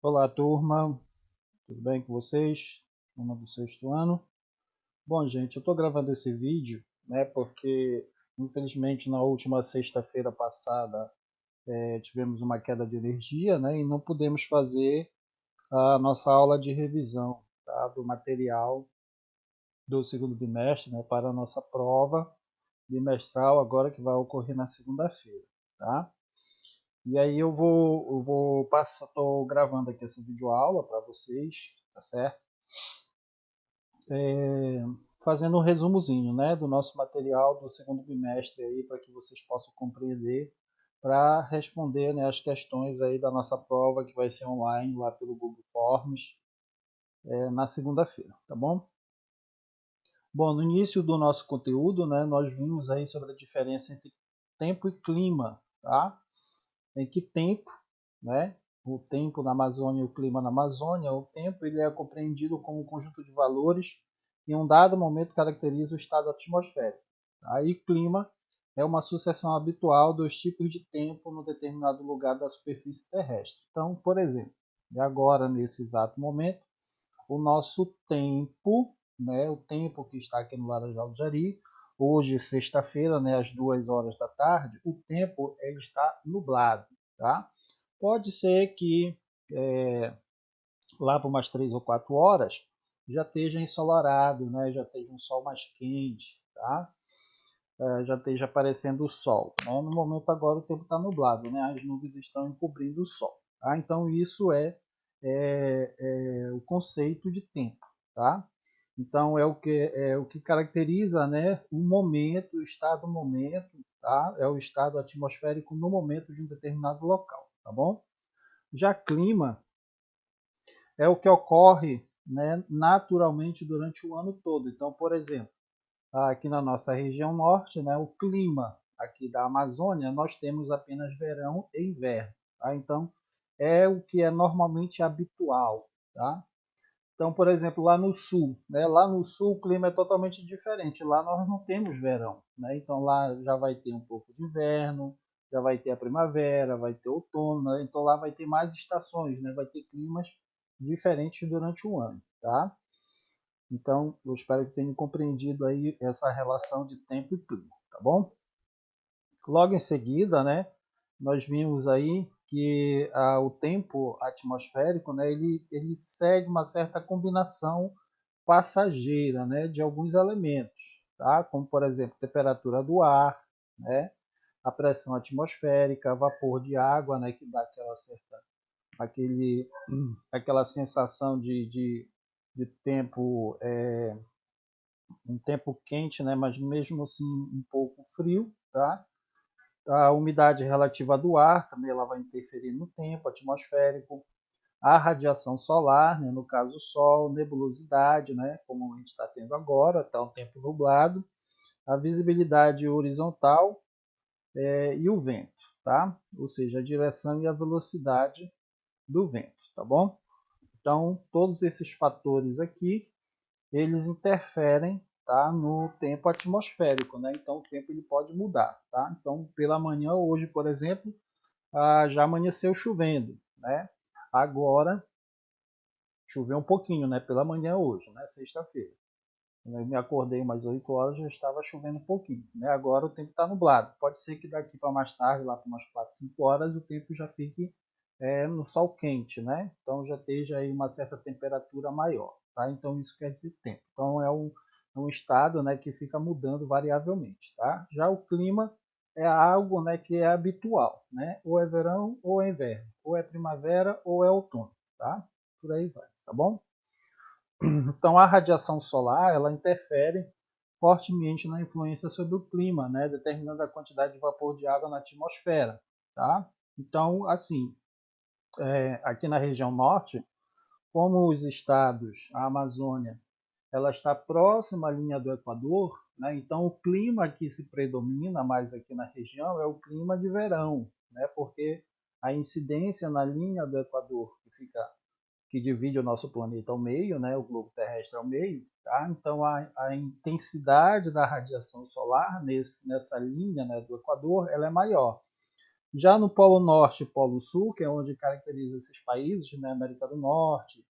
Olá, turma, tudo bem com vocês? Turma do sexto ano. Bom, gente, eu estou gravando esse vídeo, né, porque infelizmente na última sexta-feira passada tivemos uma queda de energia, né, e não pudemos fazer a nossa aula de revisão, tá, do material do segundo bimestre, né, para a nossa prova bimestral agora que vai ocorrer na segunda-feira, tá? E aí eu vou passar, estou gravando aqui essa videoaula para vocês, tá certo? É, fazendo um resumozinho, né, do nosso material do segundo bimestre aí para que vocês possam compreender para responder, né, as questões aí da nossa prova que vai ser online lá pelo Google Forms na segunda-feira, tá bom? Bom, no início do nosso conteúdo, né, nós vimos aí sobre a diferença entre tempo e clima, tá? Em que tempo, né? O tempo na Amazônia e o clima na Amazônia, o tempo ele é compreendido como um conjunto de valores que em um dado momento caracteriza o estado atmosférico. Aí clima é uma sucessão habitual dos tipos de tempo no determinado lugar da superfície terrestre. Então, por exemplo, agora nesse exato momento, o nosso tempo, né, o tempo que está aqui no Laranjal do Jari, hoje sexta-feira, né, às 2 horas da tarde, o tempo ele está nublado, tá? Pode ser que é, lá por umas 3 ou 4 horas já esteja ensolarado, né, já esteja um sol mais quente, tá? Já esteja aparecendo o sol. Né? No momento agora o tempo está nublado, né? As nuvens estão encobrindo o sol. Tá? Então isso é o conceito de tempo, tá? Então é o que caracteriza, né, o momento, o estado do momento, tá? É o estado atmosférico no momento de um determinado local, tá bom? Já clima é o que ocorre, né, naturalmente durante o ano todo. Então, por exemplo, aqui na nossa região norte, né, o clima aqui da Amazônia, nós temos apenas verão e inverno. Tá? Então, é o que é normalmente habitual. Tá? Então, por exemplo, lá no sul, né, lá no sul o clima é totalmente diferente. Lá nós não temos verão. Né? Então, lá já vai ter um pouco de inverno, já vai ter a primavera, vai ter outono. Né? Então, lá vai ter mais estações, né? Vai ter climas diferentes durante o ano. Tá? Então, eu espero que tenham compreendido aí essa relação de tempo e clima, tá bom? Logo em seguida, né, nós vimos aí que o tempo atmosférico, né, ele segue uma certa combinação passageira, né, de alguns elementos, tá? Como por exemplo, temperatura do ar, né, a pressão atmosférica, vapor de água, né, que dá aquele, aquela sensação de tempo um tempo quente, né, mas mesmo assim um pouco frio, tá? A umidade relativa do ar também ela vai interferir no tempo atmosférico, a radiação solar, né, no caso o sol, nebulosidade, né, como a gente está tendo agora, está um tempo nublado, a visibilidade horizontal e o vento, tá? Ou seja, a direção e a velocidade do vento, tá bom? Então, todos esses fatores aqui eles interferem, tá, no tempo atmosférico, né? Então o tempo ele pode mudar, tá? Então pela manhã hoje, por exemplo, já amanheceu chovendo, né? Agora choveu um pouquinho, né? Pela manhã hoje, né? Sexta-feira. Eu me acordei umas 8 horas já estava chovendo um pouquinho, né? Agora o tempo está nublado. Pode ser que daqui para mais tarde, lá para umas 4, 5 horas, o tempo já fique no sol quente, né? Então já esteja aí uma certa temperatura maior, tá? Então isso quer dizer tempo. Então é um estado, né, que fica mudando variavelmente, tá? Já o clima é algo, né, que é habitual, né? Ou é verão ou é inverno, ou é primavera ou é outono, tá? Por aí vai, tá bom? Então a radiação solar ela interfere fortemente na influência sobre o clima, né, determinando a quantidade de vapor de água na atmosfera, tá? Então, assim, aqui na região norte, como os estados, a Amazônia, ela está próxima à linha do Equador, né? Então o clima que se predomina mais aqui na região é o clima de verão, né? Porque a incidência na linha do Equador, que divide o nosso planeta ao meio, né? O globo terrestre ao meio, tá? Então a intensidade da radiação solar nessa linha, né, do Equador, ela é maior. Já no Polo Norte e Polo Sul, que é onde caracteriza esses países, né, América do Norte,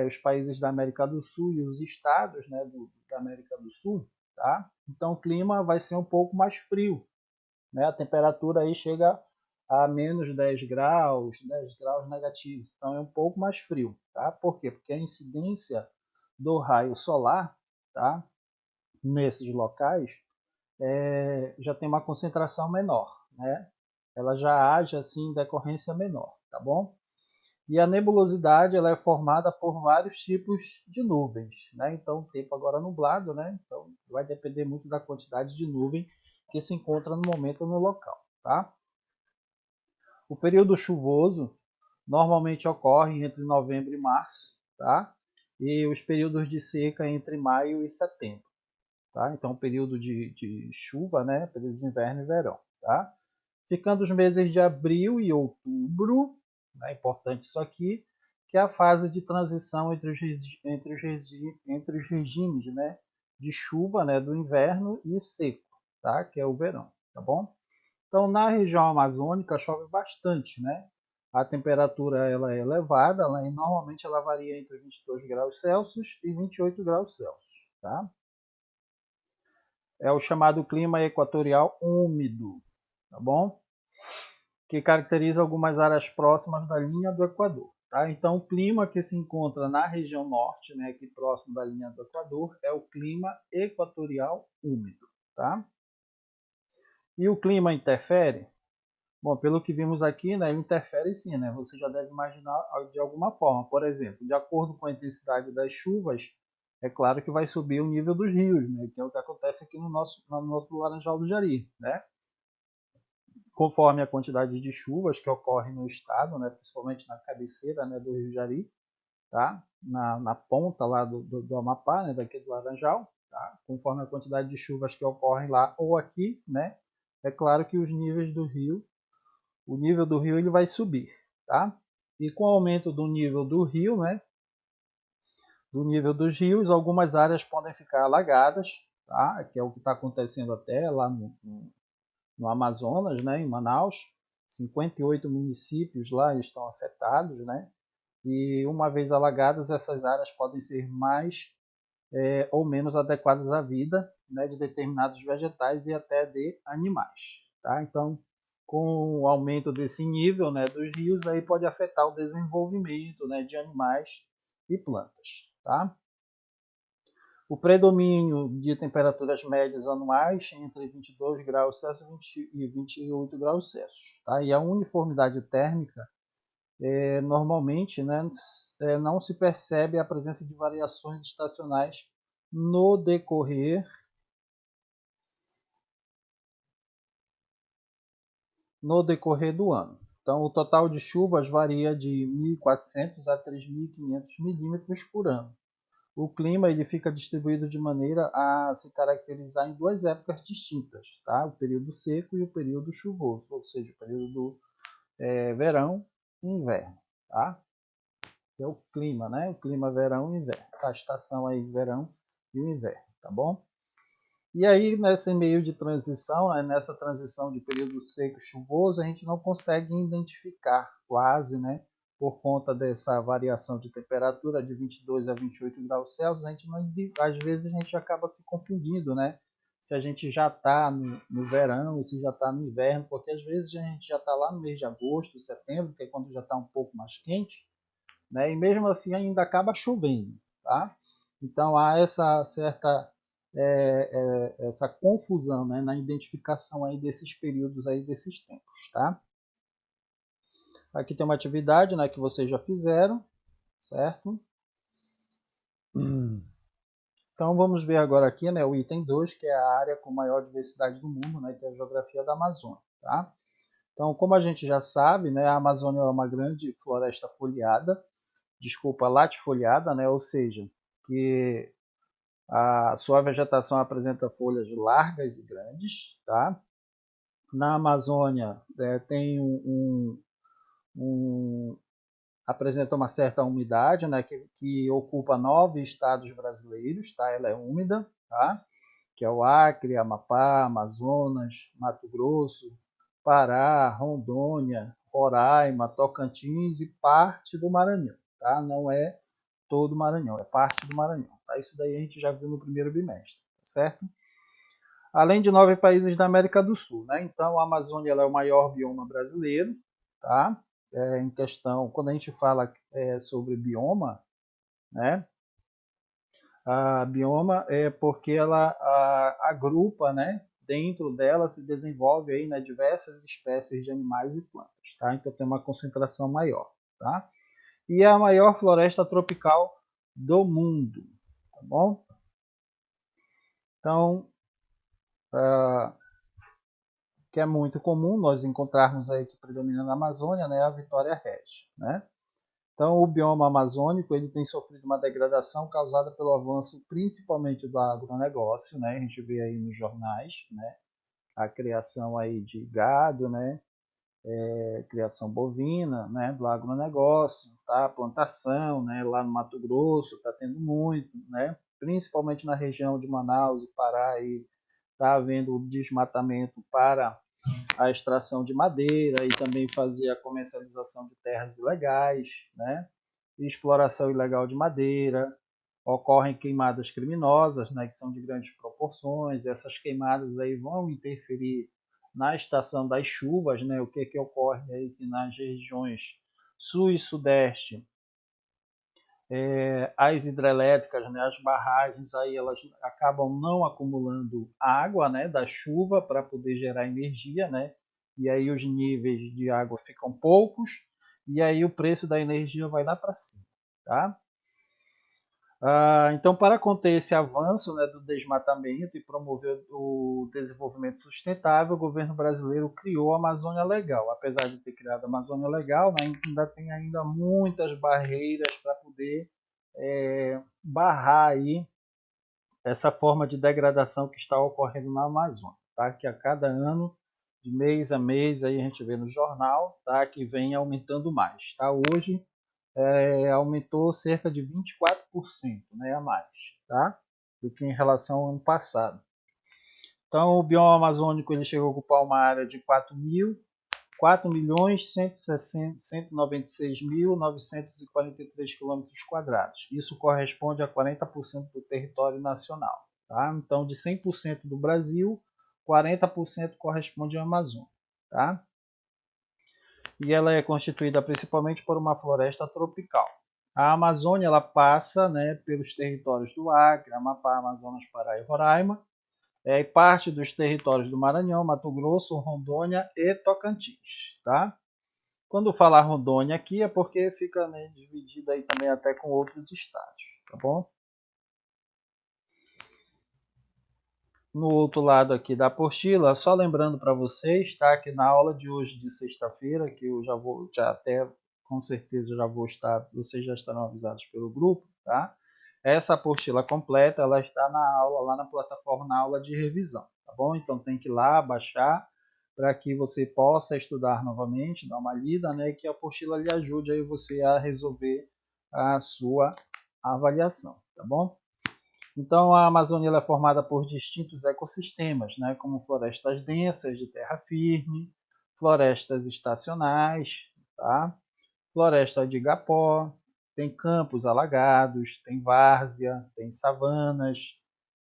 os países da América do Sul e os estados, né, da América do Sul, tá? Então o clima vai ser um pouco mais frio, né? A temperatura aí chega a menos 10 graus, 10 graus negativos. Então é um pouco mais frio, tá? Por quê? Porque a incidência do raio solar, tá? Nesses locais já tem uma concentração menor, né? Ela já age assim em decorrência menor, tá bom? E a nebulosidade ela é formada por vários tipos de nuvens, né? Então, o tempo agora nublado, né? Então, vai depender muito da quantidade de nuvem que se encontra no momento no local, tá? O período chuvoso normalmente ocorre entre novembro e março, tá? E os períodos de seca entre maio e setembro, tá? Então, o período de chuva, né? Período de inverno e verão, tá? Ficando os meses de abril e outubro, é importante isso aqui, que é a fase de transição entre os regimes, né, de chuva, né, do inverno e seco, tá, que é o verão, tá bom? Então, na região amazônica chove bastante, né? A temperatura ela é elevada, normalmente ela varia entre 22 graus Celsius e 28 graus Celsius, tá? É o chamado clima equatorial úmido, tá bom? Que caracteriza algumas áreas próximas da linha do Equador. Tá? Então, o clima que se encontra na região norte, né, aqui próximo da linha do Equador, é o clima equatorial úmido. Tá? E o clima interfere? Bom, pelo que vimos aqui, né, ele interfere sim, né? Você já deve imaginar de alguma forma. Por exemplo, de acordo com a intensidade das chuvas, é claro que vai subir o nível dos rios, né? Que é o que acontece aqui no nosso Laranjal do Jari, né? Conforme a quantidade de chuvas que ocorre no estado, né, principalmente na cabeceira, né, do Rio Jari, tá? Na ponta lá do Amapá, né, daqui do Laranjal, tá? Conforme a quantidade de chuvas que ocorrem lá ou aqui, né, é claro que os níveis do rio, o nível do rio ele vai subir, tá? E com o aumento do nível do rio, né, do nível dos rios, algumas áreas podem ficar alagadas, tá? Que é o que está acontecendo até lá no Amazonas, né, em Manaus. 58 municípios lá estão afetados, né? E uma vez alagadas, essas áreas podem ser mais ou menos adequadas à vida, né, de determinados vegetais e até de animais. Tá? Então, com o aumento desse nível, né, dos rios, aí pode afetar o desenvolvimento, né, de animais e plantas. Tá? O predomínio de temperaturas médias anuais entre 22 graus Celsius e 28 graus Celsius. Tá? E a uniformidade térmica, normalmente, né, não se percebe a presença de variações estacionais no decorrer, no decorrer do ano. Então, o total de chuvas varia de 1.400 a 3.500 milímetros por ano. O clima ele fica distribuído de maneira a se caracterizar em duas épocas distintas, tá? O período seco e o período chuvoso, ou seja, o período do verão e inverno, tá? Que é o clima, né? O clima verão e inverno, tá? A estação aí verão e o inverno, tá bom? E aí nesse meio de transição, né, nessa transição de período seco e chuvoso, a gente não consegue identificar quase, né? Por conta dessa variação de temperatura de 22 a 28 graus Celsius, a gente não, às vezes a gente acaba se confundindo, né? Se a gente já está no verão, se já está no inverno, porque às vezes a gente já está lá no mês de agosto, setembro, que é quando já está um pouco mais quente, né? E mesmo assim ainda acaba chovendo, tá? Então há essa certa essa confusão, né, na identificação aí desses períodos aí desses tempos, tá? Aqui tem uma atividade, né, que vocês já fizeram, certo? Então vamos ver agora aqui, né, o item 2, que é a área com maior diversidade do mundo, né, que é a geografia da Amazônia, tá? Então, como a gente já sabe, né, a Amazônia é uma grande floresta foliada, latifoliada, né, ou seja, que a sua vegetação apresenta folhas largas e grandes, tá? Na Amazônia tem apresenta uma certa umidade, né, que ocupa 9 estados brasileiros, tá? Ela é úmida, tá? Que é o Acre, Amapá, Amazonas, Mato Grosso, Pará, Rondônia, Roraima, Tocantins e parte do Maranhão, tá? Não é todo o Maranhão, é parte do Maranhão, tá? Isso daí a gente já viu no primeiro bimestre, certo? Além de 9 países da América do Sul, né? Então a Amazônia ela é o maior bioma brasileiro, tá? Em questão, quando a gente fala sobre bioma, né? A bioma é porque ela agrupa, né? Dentro dela se desenvolve aí, né, diversas espécies de animais e plantas, tá? Então tem uma concentração maior, tá? E é a maior floresta tropical do mundo, tá bom? Então, que é muito comum nós encontrarmos aí que predomina na Amazônia, né, a Vitória Regia, né? Então, o bioma amazônico ele tem sofrido uma degradação causada pelo avanço principalmente do agronegócio, né? A gente vê aí nos jornais, né? A criação aí de gado, né? Criação bovina, né? Do agronegócio, tá? Plantação, né? Lá no Mato Grosso está tendo muito, né? Principalmente na região de Manaus e Pará aí está havendo desmatamento para a extração de madeira e também fazer a comercialização de terras ilegais, né? Exploração ilegal de madeira, ocorrem queimadas criminosas, né, que são de grandes proporções. Essas queimadas aí vão interferir na estação das chuvas, né? O que ocorre aí que nas regiões sul e sudeste as hidrelétricas, né, as barragens, aí elas acabam não acumulando água, né, da chuva para poder gerar energia, né, e aí os níveis de água ficam poucos e aí o preço da energia vai lá para cima, tá? Então, para conter esse avanço, né, do desmatamento e promover o desenvolvimento sustentável, o governo brasileiro criou a Amazônia Legal. Apesar de ter criado a Amazônia Legal, né, ainda tem ainda muitas barreiras para poder barrar aí essa forma de degradação que está ocorrendo na Amazônia, tá? Que a cada ano, de mês a mês, aí a gente vê no jornal, tá? Que vem aumentando mais, tá? Hoje aumentou cerca de 24%, né, a mais, tá? Do que em relação ao ano passado. Então, o bioma amazônico ele chegou a ocupar uma área de 4.196.943 quilômetros quadrados. Isso corresponde a 40% do território nacional. Tá? Então, de 100% do Brasil, 40% corresponde à Amazônia. Tá? E ela é constituída principalmente por uma floresta tropical. A Amazônia ela passa, né, pelos territórios do Acre, Amapá, Amazonas, Pará e Roraima, e parte dos territórios do Maranhão, Mato Grosso, Rondônia e Tocantins. Tá? Quando falar Rondônia aqui é porque fica, né, dividida aí também até com outros estados, tá bom? No outro lado aqui da apostila, só lembrando para vocês, tá, que na aula de hoje de sexta-feira, que eu já até com certeza já vou estar, vocês já estarão avisados pelo grupo, tá? Essa apostila completa, ela está na aula lá na plataforma, na aula de revisão, tá bom? Então tem que ir lá baixar para que você possa estudar novamente, dar uma lida, né, e que a apostila lhe ajude aí você a resolver a sua avaliação, tá bom? Então, a Amazônia é formada por distintos ecossistemas, né, como florestas densas de terra firme, florestas estacionais, tá? Floresta de igapó, tem campos alagados, tem várzea, tem savanas,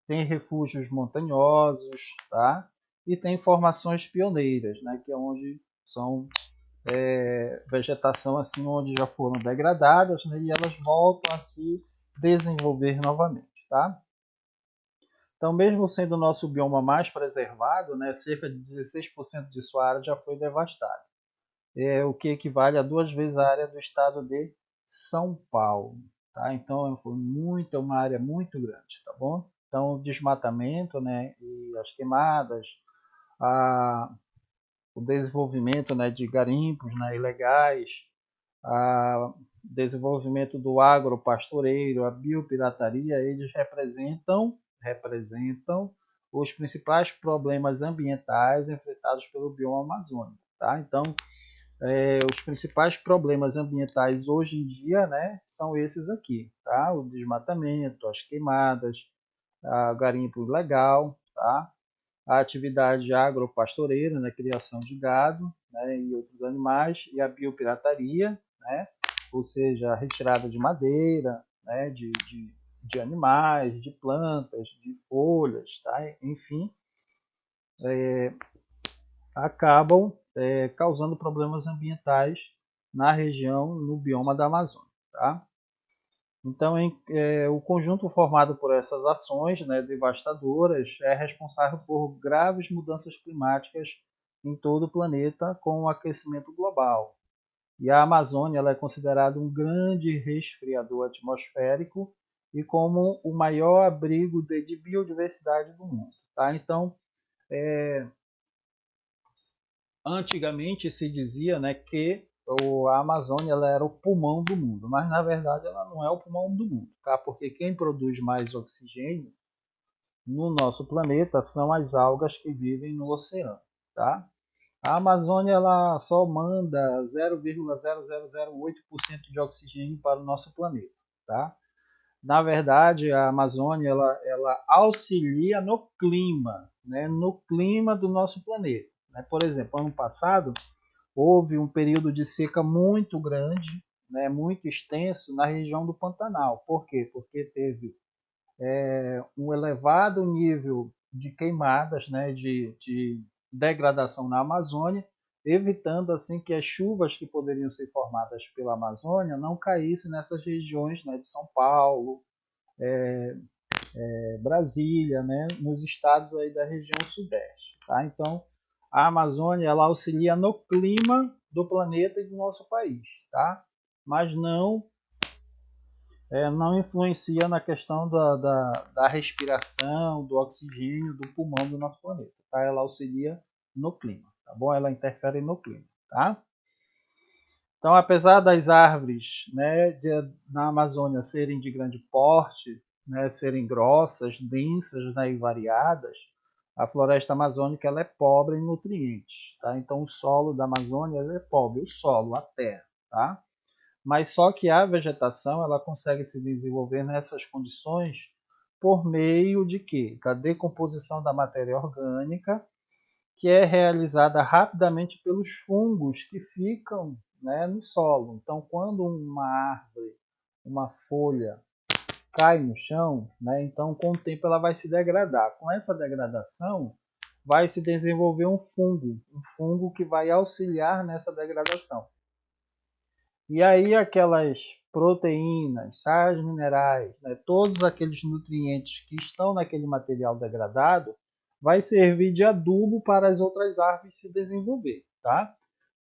tem refúgios montanhosos, tá? E tem formações pioneiras, né, que é onde são vegetação assim onde já foram degradadas, né, e elas voltam a se desenvolver novamente, tá? Então, mesmo sendo o nosso bioma mais preservado, né, cerca de 16% de sua área já foi devastada, o que equivale a 2 vezes a área do estado de São Paulo. Tá? Então, foi uma área muito grande, tá bom? Então, o desmatamento, né, e as queimadas, o desenvolvimento, né, de garimpos, né, ilegais, o desenvolvimento do agropastoreiro, a biopirataria, eles representam os principais problemas ambientais enfrentados pelo bioma amazônico. Tá? Então, os principais problemas ambientais hoje em dia, né, são esses aqui, tá? O desmatamento, as queimadas, o garimpo ilegal, tá? a atividade agropastoreira, né, criação de gado, né, e outros animais, e a biopirataria, né, ou seja, a retirada de madeira, né, de animais, de plantas, de folhas, tá? Enfim, acabam causando problemas ambientais na região, no bioma da Amazônia. Tá? Então, o conjunto formado por essas ações, né, devastadoras é responsável por graves mudanças climáticas em todo o planeta com o aquecimento global. E a Amazônia ela é considerada um grande resfriador atmosférico e como o maior abrigo de biodiversidade do mundo. Tá? Então, antigamente se dizia, né, que a Amazônia ela era o pulmão do mundo, mas na verdade ela não é o pulmão do mundo, tá? Porque quem produz mais oxigênio no nosso planeta são as algas que vivem no oceano, tá? A Amazônia ela só manda 0,0008% de oxigênio para o nosso planeta, tá? Na verdade, a Amazônia ela auxilia no clima, né? No clima do nosso planeta. Né? Por exemplo, ano passado houve um período de seca muito grande, né, muito extenso na região do Pantanal. Por quê? Porque teve um elevado nível de queimadas, né, de degradação na Amazônia, evitando assim que as chuvas que poderiam ser formadas pela Amazônia não caíssem nessas regiões, né, de São Paulo, Brasília, né, nos estados aí da região sudeste. Tá? Então, a Amazônia ela auxilia no clima do planeta e do nosso país, tá? Mas não influencia na questão da respiração, do oxigênio, do pulmão do nosso planeta. Tá? Ela auxilia no clima, tá bom? Ela interfere no clima, tá? Então, apesar das árvores, né, na Amazônia serem de grande porte, né, serem grossas, densas, né, e variadas, a floresta amazônica ela é pobre em nutrientes. Tá? Então, o solo da Amazônia é pobre, o solo, a terra. Tá? Mas só que a vegetação ela consegue se desenvolver nessas condições por meio de quê? Da decomposição da matéria orgânica, que é realizada rapidamente pelos fungos que ficam, né, no solo. Então, quando uma árvore, uma folha cai no chão, né, então com o tempo ela vai se degradar. Com essa degradação, vai se desenvolver um fungo que vai auxiliar nessa degradação. E aí aquelas proteínas, sais minerais, né, todos aqueles nutrientes que estão naquele material degradado, vai servir de adubo para as outras árvores se desenvolver, tá?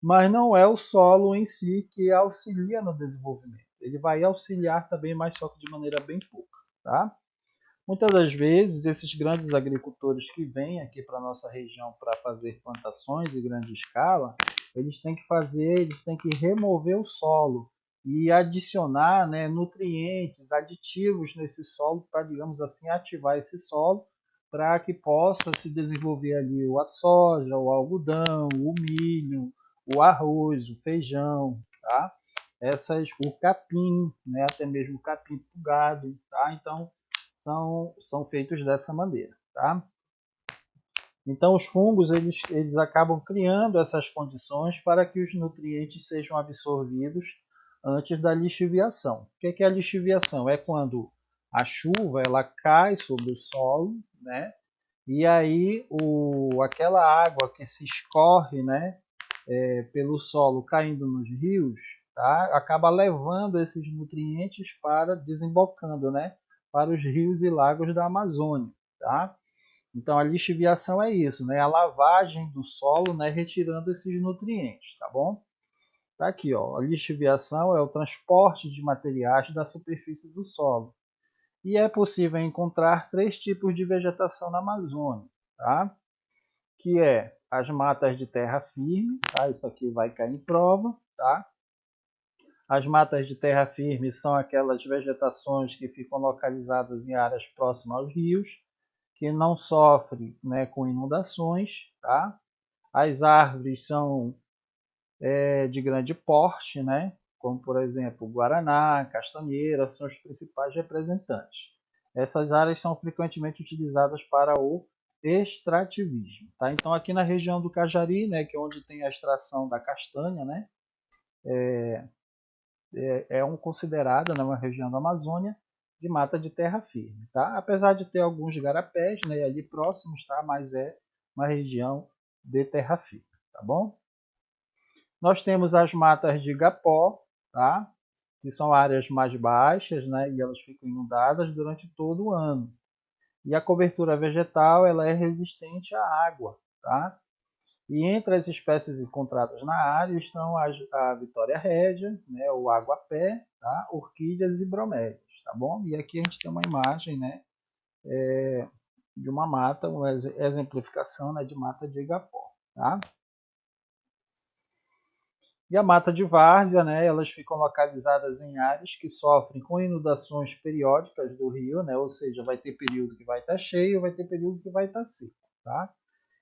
Mas não é o solo em si que auxilia no desenvolvimento. Ele vai auxiliar também, mas só que de maneira bem pouca, tá? Muitas das vezes, esses grandes agricultores que vêm aqui para a nossa região para fazer plantações em grande escala, eles têm que remover o solo e adicionar, né, nutrientes, aditivos nesse solo para, digamos assim, ativar esse solo para que possa se desenvolver ali a soja, o algodão, o milho, o arroz, o feijão, tá? O capim, né, até mesmo o capim para o gado, tá? Então, são feitos dessa maneira, tá? Então os fungos eles acabam criando essas condições para que os nutrientes sejam absorvidos antes da lixiviação. O que é a lixiviação? É quando a chuva ela cai sobre o solo, né? E aí aquela água que se escorre, né, pelo solo caindo nos rios, tá? Acaba levando esses nutrientes para desembocando, né, para os rios e lagos da Amazônia, tá? Então a lixiviação é isso, né? A lavagem do solo, né, retirando esses nutrientes, tá bom? Tá aqui, ó. A lixiviação é o transporte de materiais da superfície do solo. E é possível encontrar três tipos de vegetação na Amazônia, tá? Que é as matas de terra firme, tá? Isso aqui vai cair em prova, tá? As matas de terra firme são aquelas vegetações que ficam localizadas em áreas próximas aos rios, que não sofrem, né, com inundações, tá? As árvores são de grande porte, né? Como por exemplo guaraná, castanheira, são os principais representantes. Essas áreas são frequentemente utilizadas para o extrativismo, tá? Então aqui na região do Cajari, né, que é onde tem a extração da castanha, né, considerada, né, uma região da Amazônia de mata de terra firme, tá? Apesar de ter alguns garapés, né, ali próximos, tá? Mas é uma região de terra firme, tá bom? Nós temos as matas de igapó, tá? Que são áreas mais baixas, né, e elas ficam inundadas durante todo o ano. E a cobertura vegetal ela é resistente à água, tá? E entre as espécies encontradas na área estão a Vitória régia, né, o aguapé, tá? Orquídeas e bromélias, tá bom? E aqui a gente tem uma imagem, né, de uma mata, uma exemplificação, né, de mata de igapó, tá? E a mata de várzea, né, elas ficam localizadas em áreas que sofrem com inundações periódicas do rio, né, ou seja, vai ter período que vai estar cheio, vai ter período que vai estar seco, tá?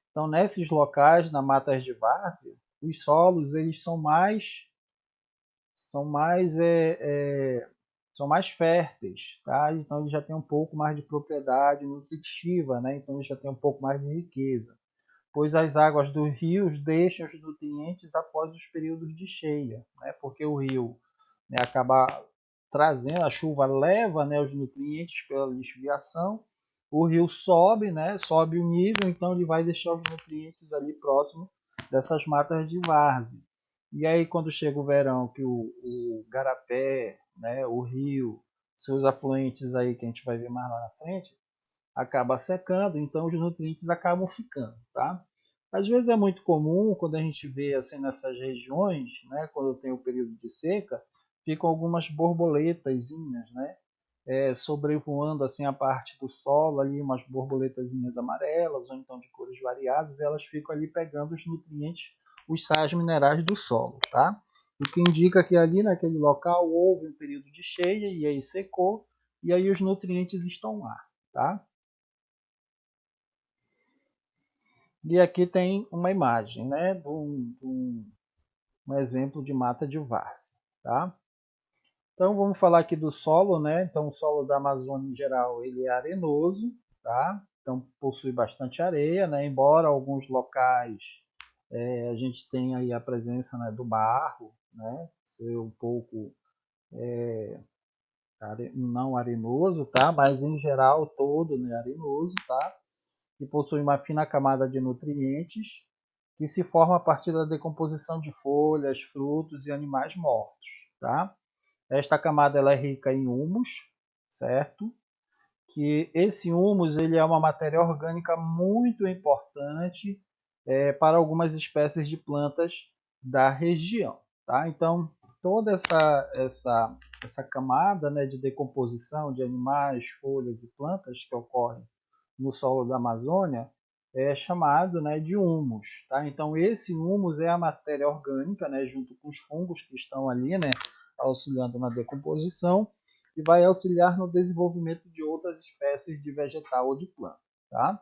Então, nesses locais, na matas de várzea, os solos eles são mais são mais férteis, tá? Então ele já tem um pouco mais de propriedade nutritiva, né? Então ele já tem um pouco mais de riqueza, pois as águas dos rios deixam os nutrientes após os períodos de cheia, né? Porque o rio, né, acaba trazendo, a chuva leva, né, os nutrientes pela lixiviação, o rio sobe, né, sobe o nível, então ele vai deixar os nutrientes ali próximo dessas matas de várzea. E aí quando chega o verão, que o garapé, né, o rio, seus afluentes aí que a gente vai ver mais lá na frente, acaba secando, então os nutrientes acabam ficando, tá? Às vezes é muito comum quando a gente vê assim nessas regiões, né, quando tem o período de seca, ficam algumas borboletazinhas, né, sobrevoando assim a parte do solo ali, umas borboletazinhas amarelas ou então de cores variadas, e elas ficam ali pegando os nutrientes, os sais minerais do solo, tá? O que indica que ali naquele local houve um período de cheia e aí secou e aí os nutrientes estão lá, tá? E aqui tem uma imagem, né, um exemplo de mata de várzea, tá? Então vamos falar aqui do solo, né? Então o solo da Amazônia em geral ele é arenoso, tá? Então possui bastante areia, né? Embora alguns locais a gente tenha aí a presença, né, do barro, né? Ser um pouco não arenoso, tá? Mas em geral todo, né, arenoso, tá? E possui uma fina camada de nutrientes que se forma a partir da decomposição de folhas, frutos e animais mortos, tá? Esta camada ela é rica em humus, certo? Que esse humus ele é uma matéria orgânica muito importante para algumas espécies de plantas da região, tá? Então toda essa camada, né, de decomposição de animais, folhas e plantas que ocorre no solo da Amazônia é chamado, né, de humus, tá? Então esse humus é a matéria orgânica, né, junto com os fungos que estão ali, né, auxiliando na decomposição e vai auxiliar no desenvolvimento de outras espécies de vegetal ou de planta, tá?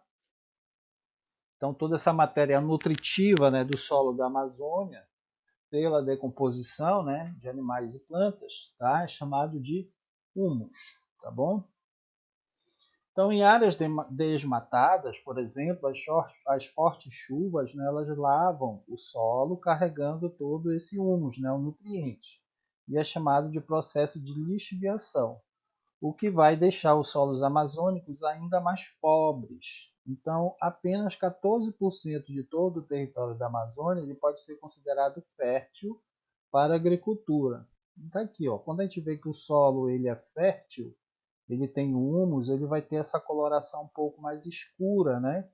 Então toda essa matéria nutritiva, né, do solo da Amazônia pela decomposição, né, de animais e plantas, tá? É chamado de humus, tá bom? Então, em áreas desmatadas, por exemplo, as fortes chuvas, né, elas lavam o solo carregando todo esse humus, né, o nutriente. E é chamado de processo de lixiviação, o que vai deixar os solos amazônicos ainda mais pobres. Então, apenas 14% de todo o território da Amazônia ele pode ser considerado fértil para a agricultura. Está aqui, ó, quando a gente vê que o solo ele é fértil, ele tem humus, ele vai ter essa coloração um pouco mais escura, né?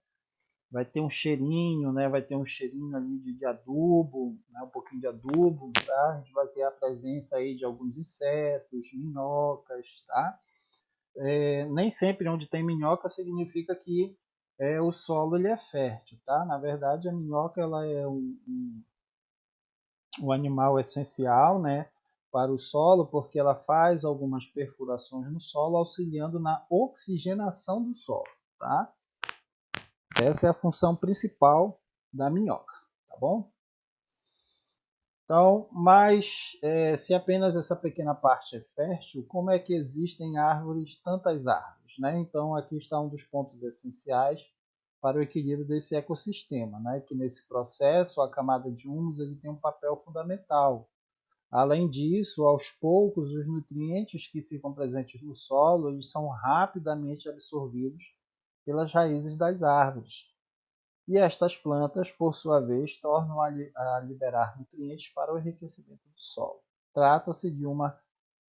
Vai ter um cheirinho, né? Vai ter um cheirinho ali de adubo, né? Um pouquinho de adubo, tá? A gente vai ter a presença aí de alguns insetos, minhocas, tá? Nem sempre onde tem minhoca significa que o solo ele é fértil, tá? Na verdade, a minhoca ela é um animal essencial, né, para o solo, porque ela faz algumas perfurações no solo, auxiliando na oxigenação do solo, tá? Essa é a função principal da minhoca, tá bom? Então, mas se apenas essa pequena parte é fértil, como é que existem árvores, tantas árvores, né? Então, aqui está um dos pontos essenciais para o equilíbrio desse ecossistema, né? Que nesse processo a camada de humus ele tem um papel fundamental. Além disso, aos poucos, os nutrientes que ficam presentes no solo eles são rapidamente absorvidos pelas raízes das árvores. E estas plantas, por sua vez, tornam a liberar nutrientes para o enriquecimento do solo. Trata-se de uma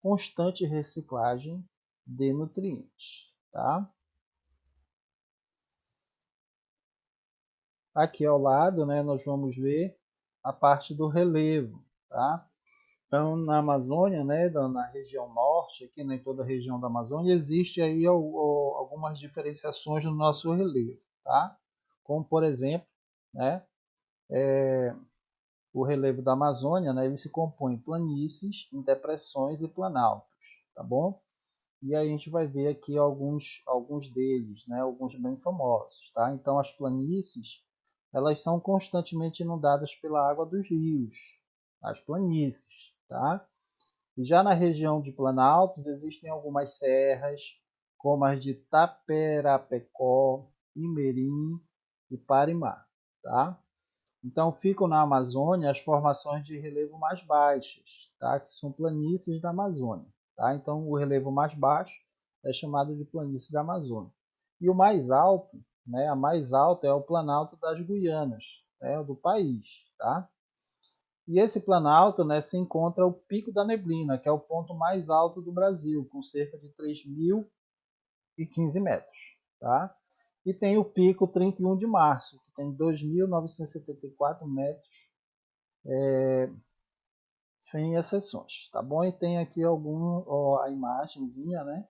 constante reciclagem de nutrientes. Tá? Aqui ao lado, né, nós vamos ver a parte do relevo. Tá? Então, na Amazônia, né, na região norte, aqui em toda a região da Amazônia, existe aí algumas diferenciações no nosso relevo. Tá? Como, por exemplo, né, o relevo da Amazônia, né, ele se compõe em planícies, em depressões e planaltos, tá bom? E aí a gente vai ver aqui alguns deles, né, alguns bem famosos, tá? Então as planícies, elas são constantemente inundadas pela água dos rios, as planícies, tá? E já na região de planaltos existem algumas serras, como as de Taperapecó, Imerim e Parimá, tá? Então ficam na Amazônia as formações de relevo mais baixas, tá? Que são planícies da Amazônia. Tá? Então o relevo mais baixo é chamado de planície da Amazônia. E o mais alto, né, a mais alta é o Planalto das Guianas, né, do país. Tá? E esse planalto, né, se encontra o Pico da Neblina, que é o ponto mais alto do Brasil, com cerca de 3.015 metros. Tá? E tem o pico 31 de março, que tem 2.974 metros, sem exceções, tá bom? E tem aqui a imagenzinha, né,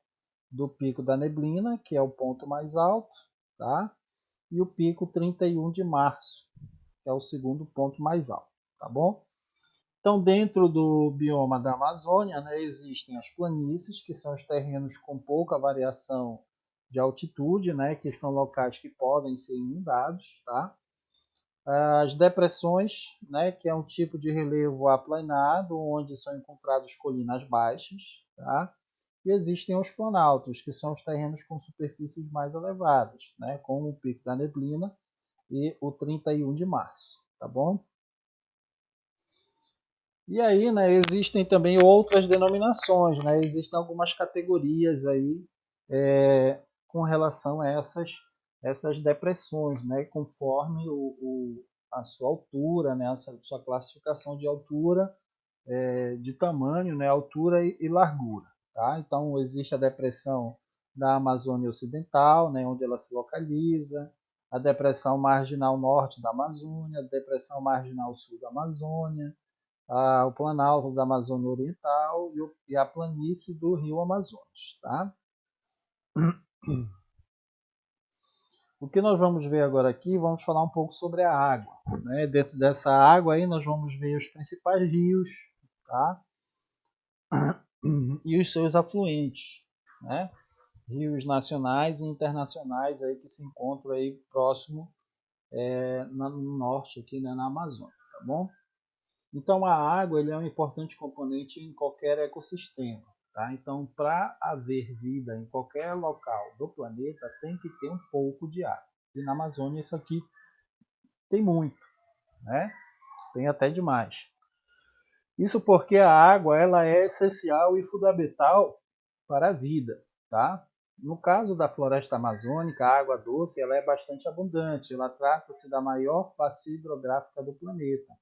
do pico da neblina, que é o ponto mais alto, tá? E o pico 31 de março, que é o segundo ponto mais alto, tá bom? Então, dentro do bioma da Amazônia, né, existem as planícies, que são os terrenos com pouca variação de altitude, né, que são locais que podem ser inundados, tá? As depressões, né, que é um tipo de relevo aplanado, onde são encontradas colinas baixas, tá? E existem os planaltos, que são os terrenos com superfícies mais elevadas, né, como o Pico da Neblina e o 31 de março, tá bom? E aí, né, existem também outras denominações, né? Existem algumas categorias aí com relação a essas depressões, né? Conforme a sua altura, né? A sua classificação de altura, de tamanho, né? Altura e largura, tá? Então existe a depressão da Amazônia Ocidental, né? Onde ela se localiza, a depressão marginal norte da Amazônia, a depressão marginal sul da Amazônia, o Planalto da Amazônia Oriental e a planície do Rio Amazonas. Tá? O que nós vamos ver agora aqui, vamos falar um pouco sobre a água. Né? Dentro dessa água aí nós vamos ver os principais rios, tá? E os seus afluentes, né? Rios nacionais e internacionais aí que se encontram aí próximo no norte aqui, né, na Amazônia, tá bom? Então, a água ele é um importante componente em qualquer ecossistema. Tá? Então, para haver vida em qualquer local do planeta, tem que ter um pouco de água. E na Amazônia isso aqui tem muito, né? Tem até demais. Isso porque a água ela é essencial e fundamental para a vida. Tá? No caso da floresta amazônica, a água doce ela é bastante abundante. Ela trata-se da maior bacia hidrográfica do planeta.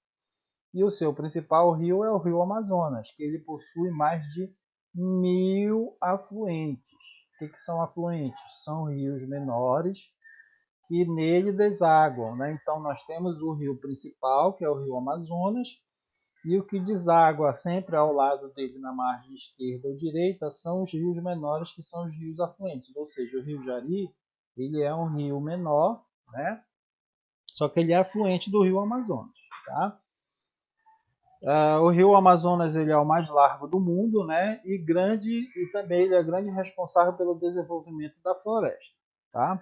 E o seu principal rio é o rio Amazonas, que ele possui mais de 1.000 afluentes. O que são afluentes? São rios menores que nele desaguam. Né? Então nós temos o rio principal, que é o rio Amazonas, e o que deságua sempre ao lado dele na margem esquerda ou direita são os rios menores, que são os rios afluentes. Ou seja, o rio Jari ele é um rio menor, né? Só que ele é afluente do rio Amazonas. Tá? O rio Amazonas ele é o mais largo do mundo, né? E também ele é grande responsável pelo desenvolvimento da floresta, tá?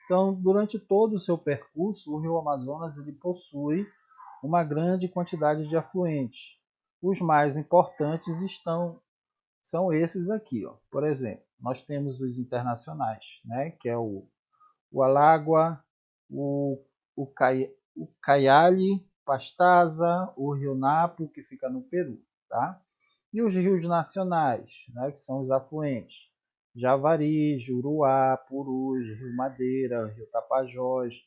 Então, durante todo o seu percurso, o rio Amazonas ele possui uma grande quantidade de afluentes. Os mais importantes são esses aqui, ó. Por exemplo, nós temos os internacionais, né? Que é o Alagua, o, o Caiali, Pastaza, o Rio Napo, que fica no Peru, tá? E os rios nacionais, né, que são os afluentes: Javari, Juruá, Purus, Rio Madeira, Rio Tapajós,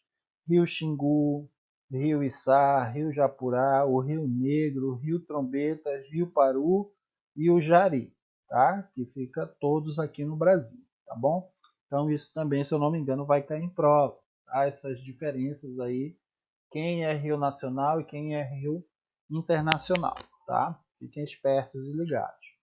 Rio Xingu, Rio Içá, Rio Japurá, o Rio Negro, Rio Trombetas, Rio Paru e o Jari, tá? Que fica todos aqui no Brasil, tá bom? Então isso também, se eu não me engano, vai cair em prova, tá? Essas diferenças aí, quem é rio nacional e quem é rio internacional, tá? Fiquem espertos e ligados.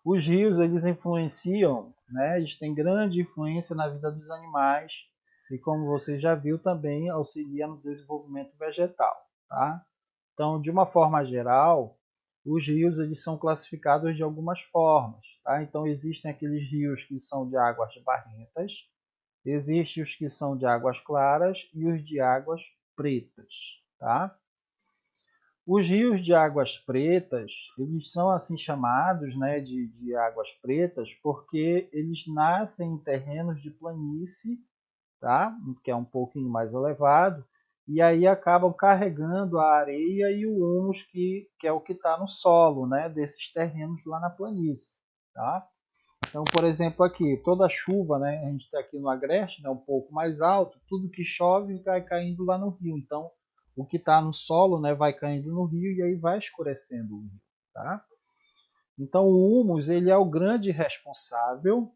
Os rios, eles influenciam, né? Eles têm grande influência na vida dos animais e, como você já viu, também auxiliam no desenvolvimento vegetal, tá? Então, de uma forma geral, os rios eles são classificados de algumas formas, tá? Então, existem aqueles rios que são de águas barrentas, existem os que são de águas claras e os de águas pretas, tá? Os rios de águas pretas, eles são assim chamados, né, de águas pretas, porque eles nascem em terrenos de planície, tá? Que é um pouquinho mais elevado, e aí acabam carregando a areia e o humus que é o que está no solo, né, desses terrenos lá na planície, tá? Então, por exemplo, aqui, toda chuva, né, a gente está aqui no Agreste, né, um pouco mais alto, tudo que chove vai caindo lá no rio. Então, o que está no solo, né, vai caindo no rio e aí vai escurecendo o rio, tá? Então, o humus, ele é o grande responsável,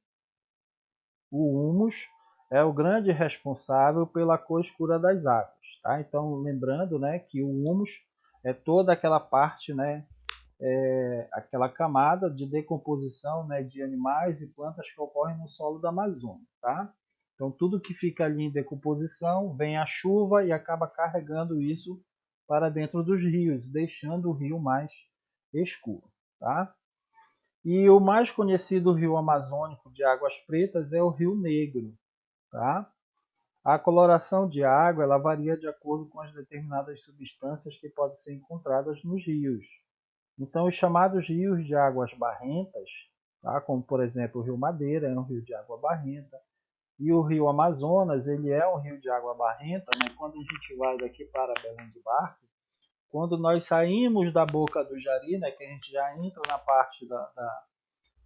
o humus é o grande responsável pela cor escura das águas, tá? Então, lembrando, né, que o humus é toda aquela parte, né, aquela camada de decomposição, né, de animais e plantas que ocorrem no solo da Amazônia, tá? Então tudo que fica ali em decomposição vem a chuva e acaba carregando isso para dentro dos rios, deixando o rio mais escuro, tá? E o mais conhecido rio amazônico de águas pretas é o Rio Negro, tá? A coloração de água ela varia de acordo com as determinadas substâncias que podem ser encontradas nos rios. Então, os chamados rios de águas barrentas, tá? Como por exemplo o Rio Madeira, é um rio de água barrenta, e o Rio Amazonas, ele é um rio de água barrenta, né? Quando a gente vai daqui para Belém de Barco, quando nós saímos da boca do Jari, né, que a gente já entra na parte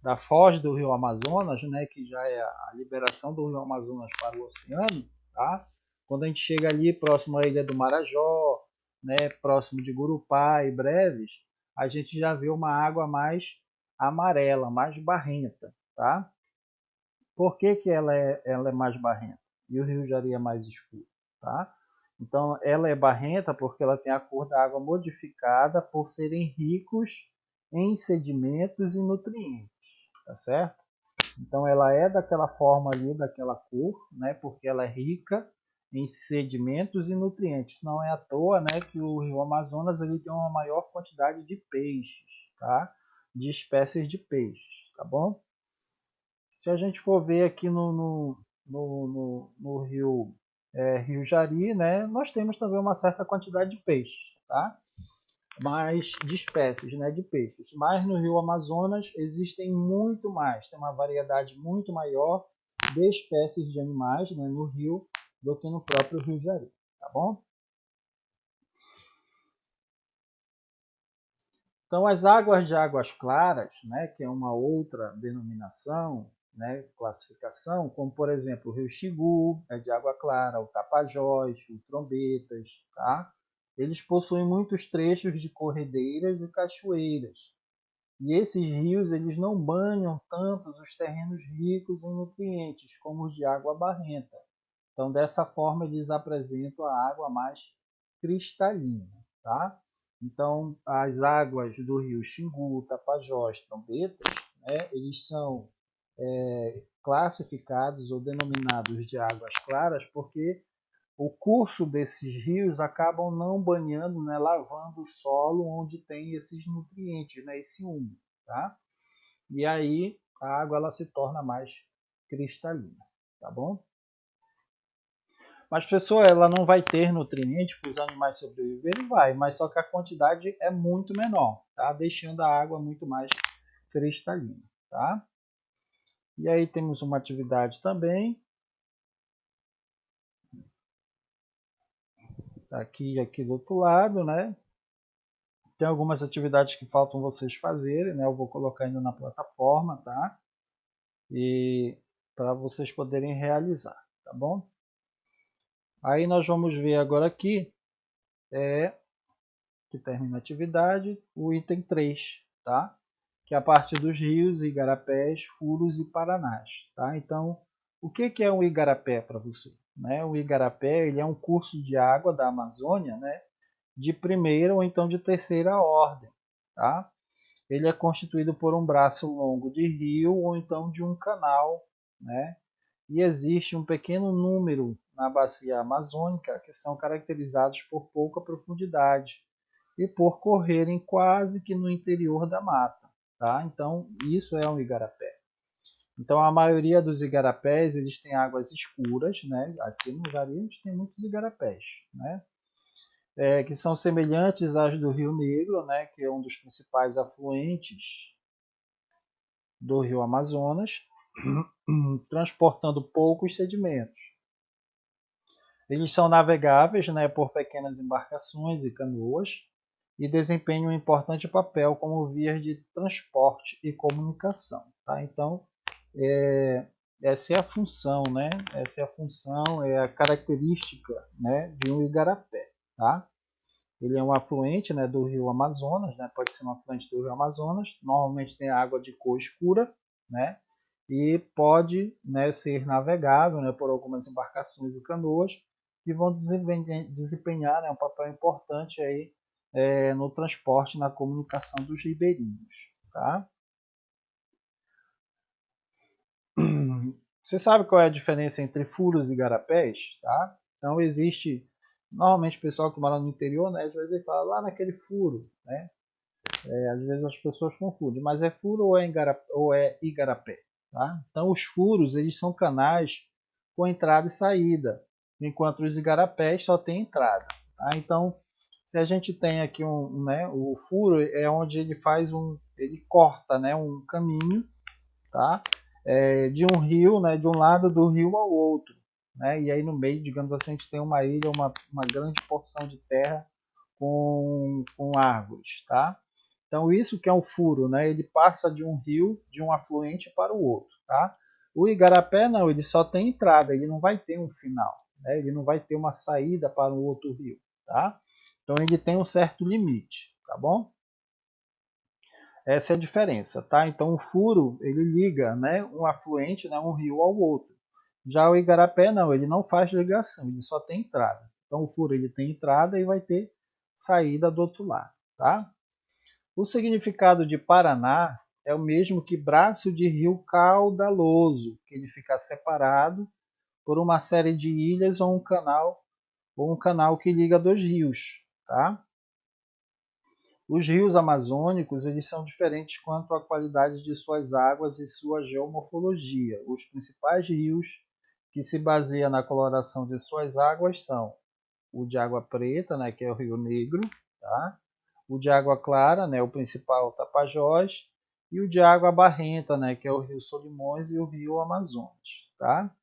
da foz do Rio Amazonas, né, que já é a liberação do Rio Amazonas para o oceano, tá? Quando a gente chega ali próximo à Ilha do Marajó, né, próximo de Gurupá e Breves, a gente já vê uma água mais amarela, mais barrenta, tá? Por que, que ela é mais barrenta? E o Rio Jari é mais escuro, tá? Então, ela é barrenta porque ela tem a cor da água modificada por serem ricos em sedimentos e nutrientes, tá certo? Então ela é daquela forma ali, daquela cor, né? Porque ela é rica em sedimentos e nutrientes. Não é à toa, né, que o Rio Amazonas ele tem uma maior quantidade de peixes, tá? De espécies de peixes, tá bom? Se a gente for ver aqui no rio, Rio Jari, né, nós temos também uma certa quantidade de peixes, tá? Mais de espécies, né, de peixes. Mas no Rio Amazonas existem muito mais, tem uma variedade muito maior de espécies de animais, né, no rio do que no próprio Rio Jari, tá bom? Então as águas de águas claras, né, que é uma outra denominação, né, classificação, como por exemplo o Rio Xingu, é de água clara, o Tapajós, o Trombetas, tá? Eles possuem muitos trechos de corredeiras e cachoeiras. E esses rios eles não banham tanto os terrenos ricos em nutrientes como os de água barrenta. Então, dessa forma, eles apresentam a água mais cristalina, tá? Então, as águas do rio Xingu, Tapajós, Trombetas, né, eles são classificados ou denominados de águas claras porque o curso desses rios acabam não banhando, né, lavando o solo onde tem esses nutrientes, né, esse humo, tá? E aí a água ela se torna mais cristalina, tá bom? Mas pessoal, ela não vai ter nutrientes para os animais sobreviverem, vai, mas só que a quantidade é muito menor, tá? Deixando a água muito mais cristalina, tá? E aí temos uma atividade também aqui e aqui do outro lado, né? Tem algumas atividades que faltam vocês fazerem, né? Eu vou colocar ainda na plataforma, tá? E para vocês poderem realizar, tá bom? Aí nós vamos ver agora aqui, que termina a atividade, o item 3, tá? Que é a parte dos rios, igarapés, furos e paranás, tá? Então, o que é um igarapé para você? Né? O igarapé ele é um curso de água da Amazônia, né? De primeira ou então de terceira ordem, tá? Ele é constituído por um braço longo de rio ou então de um canal, né? E existe um pequeno número na bacia amazônica que são caracterizados por pouca profundidade e por correrem quase que no interior da mata, tá? Então, isso é um igarapé. Então, a maioria dos igarapés, eles têm águas escuras, né? Aqui no Jari a gente tem muitos igarapés, né? Que são semelhantes às do Rio Negro, né? Que é um dos principais afluentes do Rio Amazonas, transportando poucos sedimentos. Eles são navegáveis, né, por pequenas embarcações e canoas e desempenham um importante papel como vias de transporte e comunicação. Tá? Então, essa é a função, né? Essa é a função, é a característica, né, de um igarapé. Tá? Ele é um afluente, né, do Rio Amazonas, né? Pode ser um afluente do Rio Amazonas. Normalmente tem água de cor escura, né? E pode, né, ser navegável, né, por algumas embarcações e canoas que vão desempenhar, né, um papel importante aí, no transporte e na comunicação dos ribeirinhos. Tá? Você sabe qual é a diferença entre furos e igarapés? Tá? Então existe, normalmente o pessoal que mora no interior, né, às vezes ele fala lá naquele furo, né? Às vezes as pessoas confundem, mas é furo ou é igarapé? Tá? Então os furos eles são canais com entrada e saída, enquanto os igarapés só tem entrada. Tá? Então se a gente tem aqui né, o furo é onde ele corta, né, um caminho, tá? De um rio, né, de um lado do rio ao outro, né? E aí no meio, digamos assim, a gente tem uma ilha, uma grande porção de terra com árvores, tá? Então isso que é um furo, né? Ele passa de um rio, de um afluente para o outro, tá? O igarapé não, ele só tem entrada, ele não vai ter um final, né? Ele não vai ter uma saída para um outro rio, tá? Então ele tem um certo limite, tá bom? Essa é a diferença, tá? Então o furo ele liga, né, um afluente, né, um rio ao outro. Já o igarapé não, ele não faz ligação, ele só tem entrada. Então o furo ele tem entrada e vai ter saída do outro lado, tá? O significado de Paraná é o mesmo que braço de rio caudaloso, que ele fica separado por uma série de ilhas ou um canal que liga dois rios, tá? Os rios amazônicos eles são diferentes quanto à qualidade de suas águas e sua geomorfologia. Os principais rios que se baseiam na coloração de suas águas são o de água preta, né, que é o Rio Negro, tá? O de água clara, né, o principal Tapajós, e o de água barrenta, né, que é o Rio Solimões e o Rio Amazonas, tá?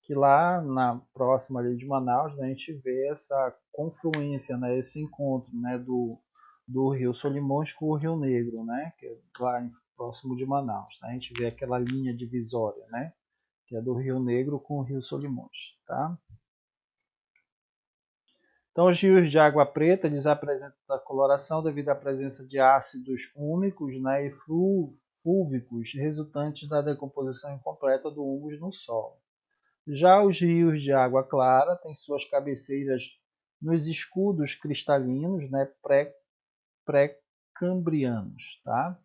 Que lá na próxima ali de Manaus, né, a gente vê essa confluência, né, esse encontro, né, do Rio Solimões com o Rio Negro, né, que é lá próximo de Manaus. Né? A gente vê aquela linha divisória, né, que é do Rio Negro com o Rio Solimões, tá? Então, os rios de água preta eles apresentam a coloração devido à presença de ácidos úmicos, né, e fúlvicos resultantes da decomposição incompleta do humus no solo. Já os rios de água clara têm suas cabeceiras nos escudos cristalinos, né, pré-cambrianos, tá?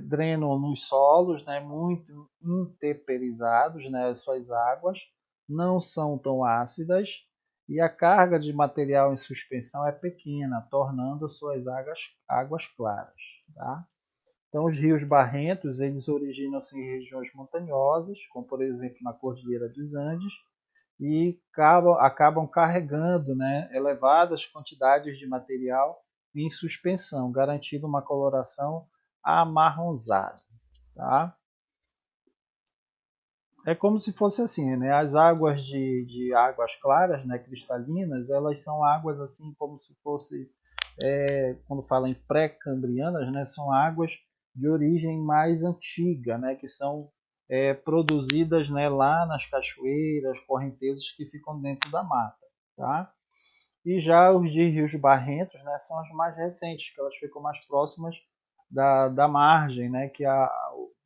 Drenam nos solos, né, muito intemperizados, né, suas águas não são tão ácidas e a carga de material em suspensão é pequena, tornando suas águas claras. Tá? Então, os rios barrentos eles originam-se em regiões montanhosas, como por exemplo na Cordilheira dos Andes, e acabam carregando, né, elevadas quantidades de material em suspensão, garantindo uma coloração amarronzada. Tá? É como se fosse assim, né? As águas de águas claras, né, cristalinas, elas são águas assim como se fosse, quando fala em pré-cambrianas, né, são águas de origem mais antiga, né, que são produzidas, né, lá nas cachoeiras, correntezas que ficam dentro da mata, tá? E já os de rios barrentos, né, são as mais recentes, que elas ficam mais próximas da margem, né, que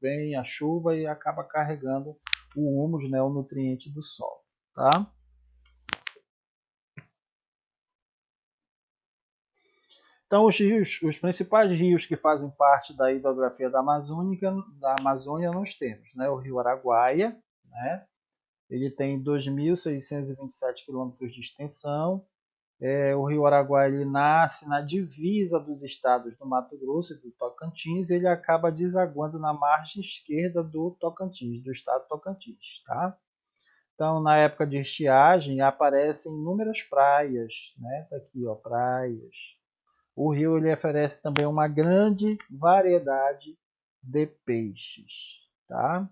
vem a chuva e acaba carregando o humus, né, o nutriente do solo. Tá? Então, os principais rios que fazem parte da hidrografia da Amazônia nós temos, né, o rio Araguaia, né, ele tem 2.627 quilômetros de extensão. O rio Araguaia ele nasce na divisa dos estados do Mato Grosso e do Tocantins, e ele acaba desaguando na margem esquerda do Tocantins, do estado do Tocantins, tá? Então, na época de estiagem, aparecem inúmeras praias, né? Tá aqui, ó, praias. O rio ele oferece também uma grande variedade de peixes, tá?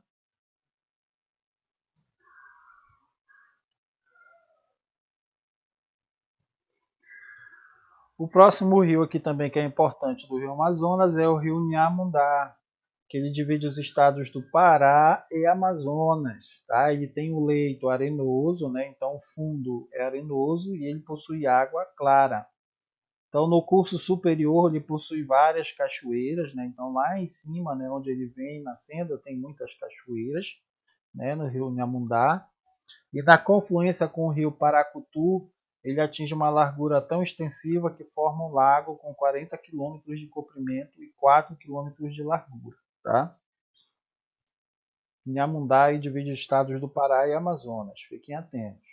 O próximo rio aqui também que é importante do Rio Amazonas é o rio Nhamundá, que ele divide os estados do Pará e Amazonas, tá? Ele tem o leito arenoso, né? Então o fundo é arenoso e ele possui água clara. Então no curso superior ele possui várias cachoeiras, né? Então lá em cima, né, onde ele vem nascendo, tem muitas cachoeiras, né, no rio Nhamundá. E na confluência com o rio Paracutu, ele atinge uma largura tão extensiva que forma um lago com 40 quilômetros de comprimento e 4 quilômetros de largura. Tá? Inhamundai divide os estados do Pará e Amazonas. Fiquem atentos.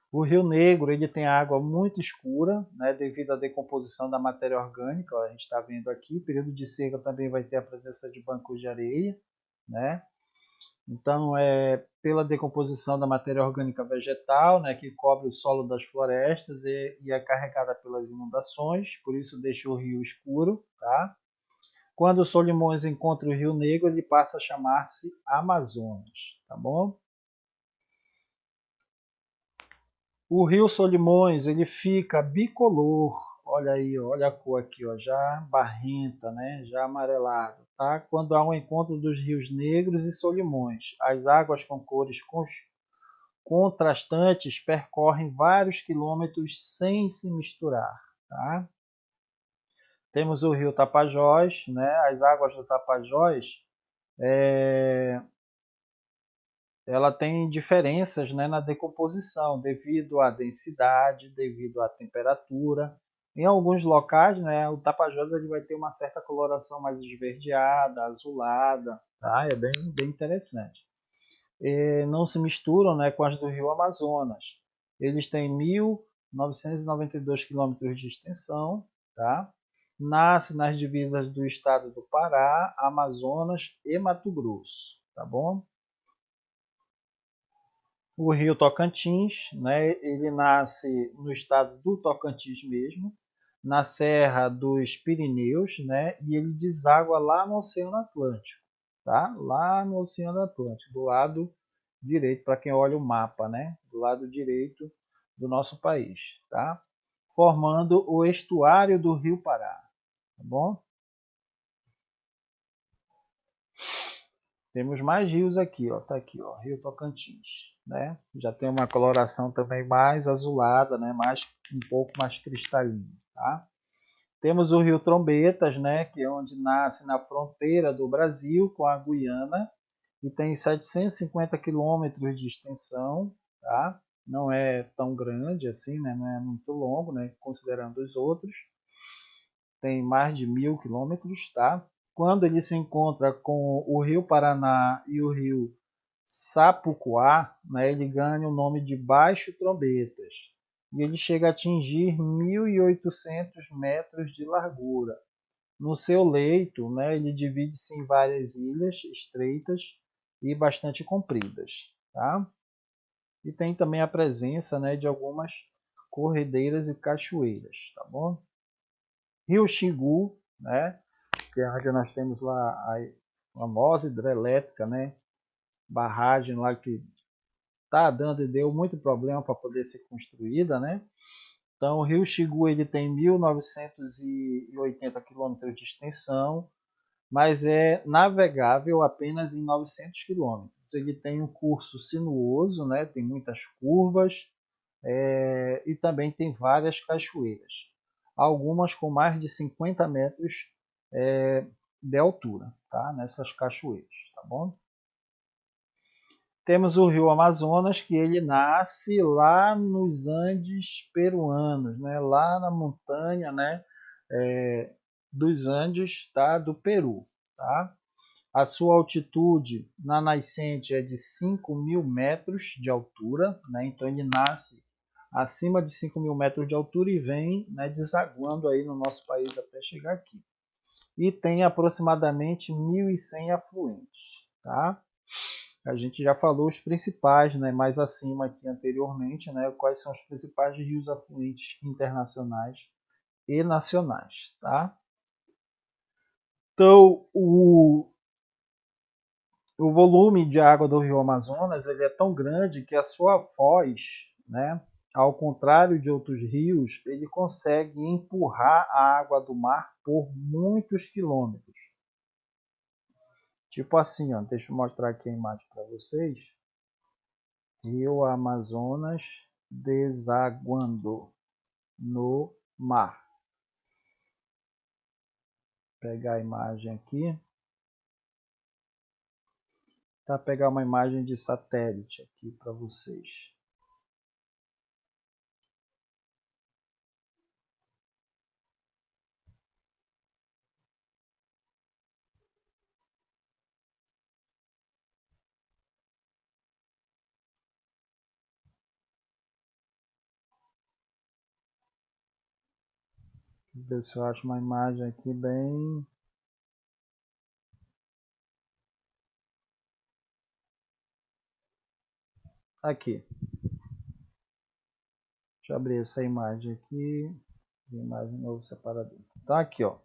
O Rio Negro ele tem água muito escura, né, devido à decomposição da matéria orgânica. Ó, a gente está vendo aqui. O período de seca também vai ter a presença de bancos de areia, né? Então, pela decomposição da matéria orgânica vegetal, né, que cobre o solo das florestas e é carregada pelas inundações, por isso deixa o rio escuro. Tá? Quando o Solimões encontra o Rio Negro, ele passa a chamar-se Amazonas. Tá bom? O rio Solimões ele fica bicolor. Olha aí, olha a cor aqui, ó, já barrenta, né? Já amarelado, tá? Quando há um encontro dos rios Negros e Solimões, as águas com cores contrastantes percorrem vários quilômetros sem se misturar. Tá? Temos o rio Tapajós, né? As águas do Tapajós, é, ela tem diferenças, né, na decomposição, devido à densidade, devido à temperatura. Em alguns locais, né, o Tapajós ele vai ter uma certa coloração mais esverdeada, azulada, tá? É bem interessante. Não se misturam, né, com as do Rio Amazonas. Eles têm 1.992 quilômetros de extensão, tá? Nasce nas divisas do estado do Pará, Amazonas e Mato Grosso, tá bom? O Rio Tocantins, né, ele nasce no estado do Tocantins mesmo, na Serra dos Pirineus, né, e ele deságua lá no Oceano Atlântico, tá? Lá no Oceano Atlântico, do lado direito, para quem olha o mapa, né? Do lado direito do nosso país, tá? Formando o estuário do Rio Pará, tá bom? Temos mais rios aqui, ó, tá aqui, ó, Rio Tocantins, né? Já tem uma coloração também mais azulada, né? Mais um pouco mais cristalina, tá? Temos o Rio Trombetas, né? Que é onde nasce na fronteira do Brasil com a Guiana e tem 750 quilômetros de extensão, tá? Não é tão grande assim, né? Não é muito longo, né? Considerando os outros, tem mais de 1.000 quilômetros, tá? Quando ele se encontra com o Rio Paraná e o Rio Sapucoá, né? Ele ganha o nome de Baixo Trombetas e ele chega a atingir 1.800 metros de largura. No seu leito, né, ele divide-se em várias ilhas estreitas e bastante compridas. Tá? E tem também a presença, né, de algumas corredeiras e cachoeiras. Tá bom? Rio Xingu, né, que é onde nós temos lá a famosa hidrelétrica, né, barragem lá que tá dando e deu muito problema para poder ser construída, né? Então, o Rio Xingu ele tem 1.980 quilômetros de extensão, mas é navegável apenas em 900 quilômetros. Ele tem um curso sinuoso, né? Tem muitas curvas e também tem várias cachoeiras, algumas com mais de 50 metros de altura, tá? Nessas cachoeiras, tá bom? Temos o rio Amazonas, que ele nasce lá nos Andes peruanos, né? Lá na montanha, né? Dos Andes, tá? Do Peru, tá? A sua altitude na nascente é de 5.000 metros de altura, né? Então ele nasce acima de 5.000 metros de altura e vem, né, desaguando aí no nosso país até chegar aqui. E tem aproximadamente 1.100 afluentes, tá? A gente já falou os principais, né, mais acima aqui anteriormente, né, quais são os principais rios afluentes internacionais e nacionais, tá? Então, o volume de água do Rio Amazonas ele é tão grande que a sua foz, né, ao contrário de outros rios, ele consegue empurrar a água do mar por muitos quilômetros. Tipo assim, ó, deixa eu mostrar aqui a imagem para vocês. Rio Amazonas desaguando no mar. Vou pegar a imagem aqui. Tá, pegar uma imagem de satélite aqui para vocês. Vou ver se eu acho uma imagem aqui bem. Aqui. Deixa eu abrir essa imagem aqui. Imagem novo separador. Então aqui, ó.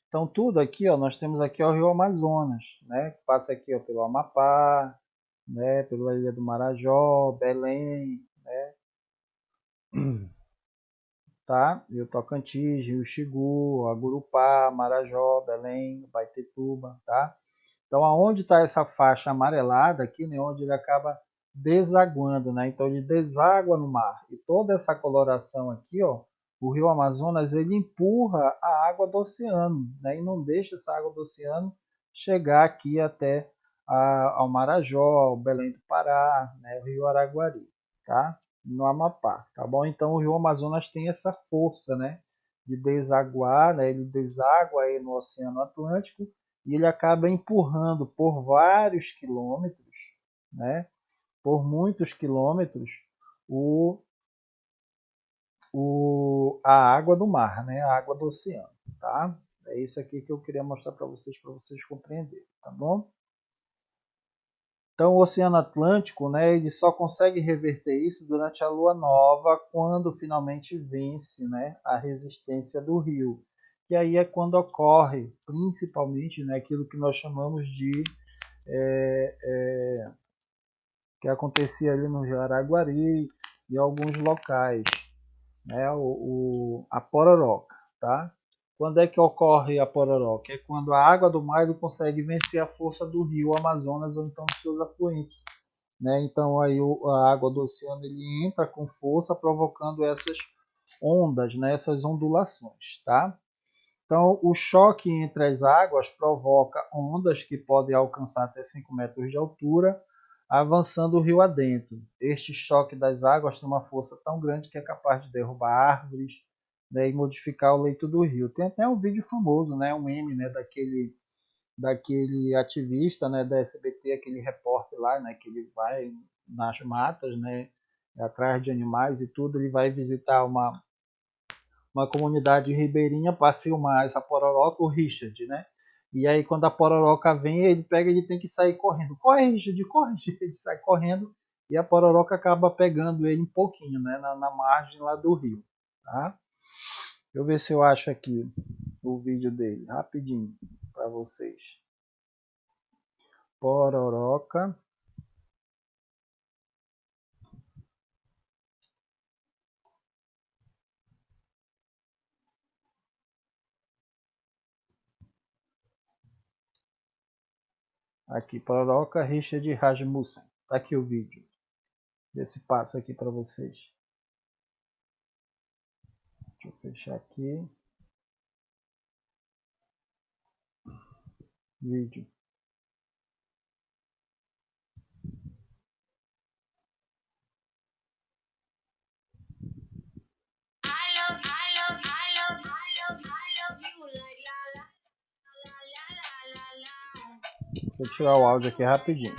Então tudo aqui, ó, nós temos aqui ó, o Rio Amazonas, né? Que passa aqui ó, pelo Amapá, né? Pela Ilha do Marajó, Belém, né? Tá? Rio Tocantins, Rio Xingu, Agurupá, Marajó, Belém, Baitetuba, tá? Então, aonde está essa faixa amarelada aqui, né, onde ele acaba desaguando, né? Então, ele deságua no mar. E toda essa coloração aqui, ó, o Rio Amazonas, ele empurra a água do oceano, né? E não deixa essa água do oceano chegar aqui até ao Marajó, ao Belém do Pará, né? O Rio Araguari, tá? No Amapá, tá bom? Então, o Rio Amazonas tem essa força, né? De desaguar, né? Ele deságua aí no Oceano Atlântico e ele acaba empurrando por vários quilômetros, né, por muitos quilômetros, o, a água do mar, né, a água do oceano. Tá? É isso aqui que eu queria mostrar para vocês compreenderem. Tá bom? Então, o Oceano Atlântico, né, ele só consegue reverter isso durante a lua nova, quando finalmente vence, né, a resistência do rio. E aí é quando ocorre, principalmente, né, aquilo que nós chamamos de que acontecia ali no Rio Araguari e alguns locais, né? A pororoca, tá? Quando é que ocorre a pororoca? É quando a água do mar ele consegue vencer a força do rio Amazonas ou então dos seus afluentes, né? Então aí a água do oceano ele entra com força provocando essas ondas, né? Essas ondulações, tá? Então, o choque entre as águas provoca ondas que podem alcançar até 5 metros de altura, avançando o rio adentro. Este choque das águas tem uma força tão grande que é capaz de derrubar árvores, né, e modificar o leito do rio. Tem até um vídeo famoso, né, um meme, né, daquele ativista, né, da SBT, aquele repórter lá, né, que ele vai nas matas, né, atrás de animais e tudo, ele vai visitar uma comunidade ribeirinha para filmar essa pororoca, o Richard, né? E aí quando a pororoca vem, ele pega, ele tem que sair correndo. Corre, Richard, corre, Richard. Ele sai correndo e a pororoca acaba pegando ele um pouquinho, né? Na margem lá do rio, tá? Deixa eu ver se eu acho aqui o vídeo dele, rapidinho, para vocês. Pororoca Aqui, Pororoca Richard Rasmussen. Tá aqui o vídeo. Vê se passa aqui para vocês. Deixa eu fechar aqui. Vídeo. Vou tirar o áudio aqui rapidinho.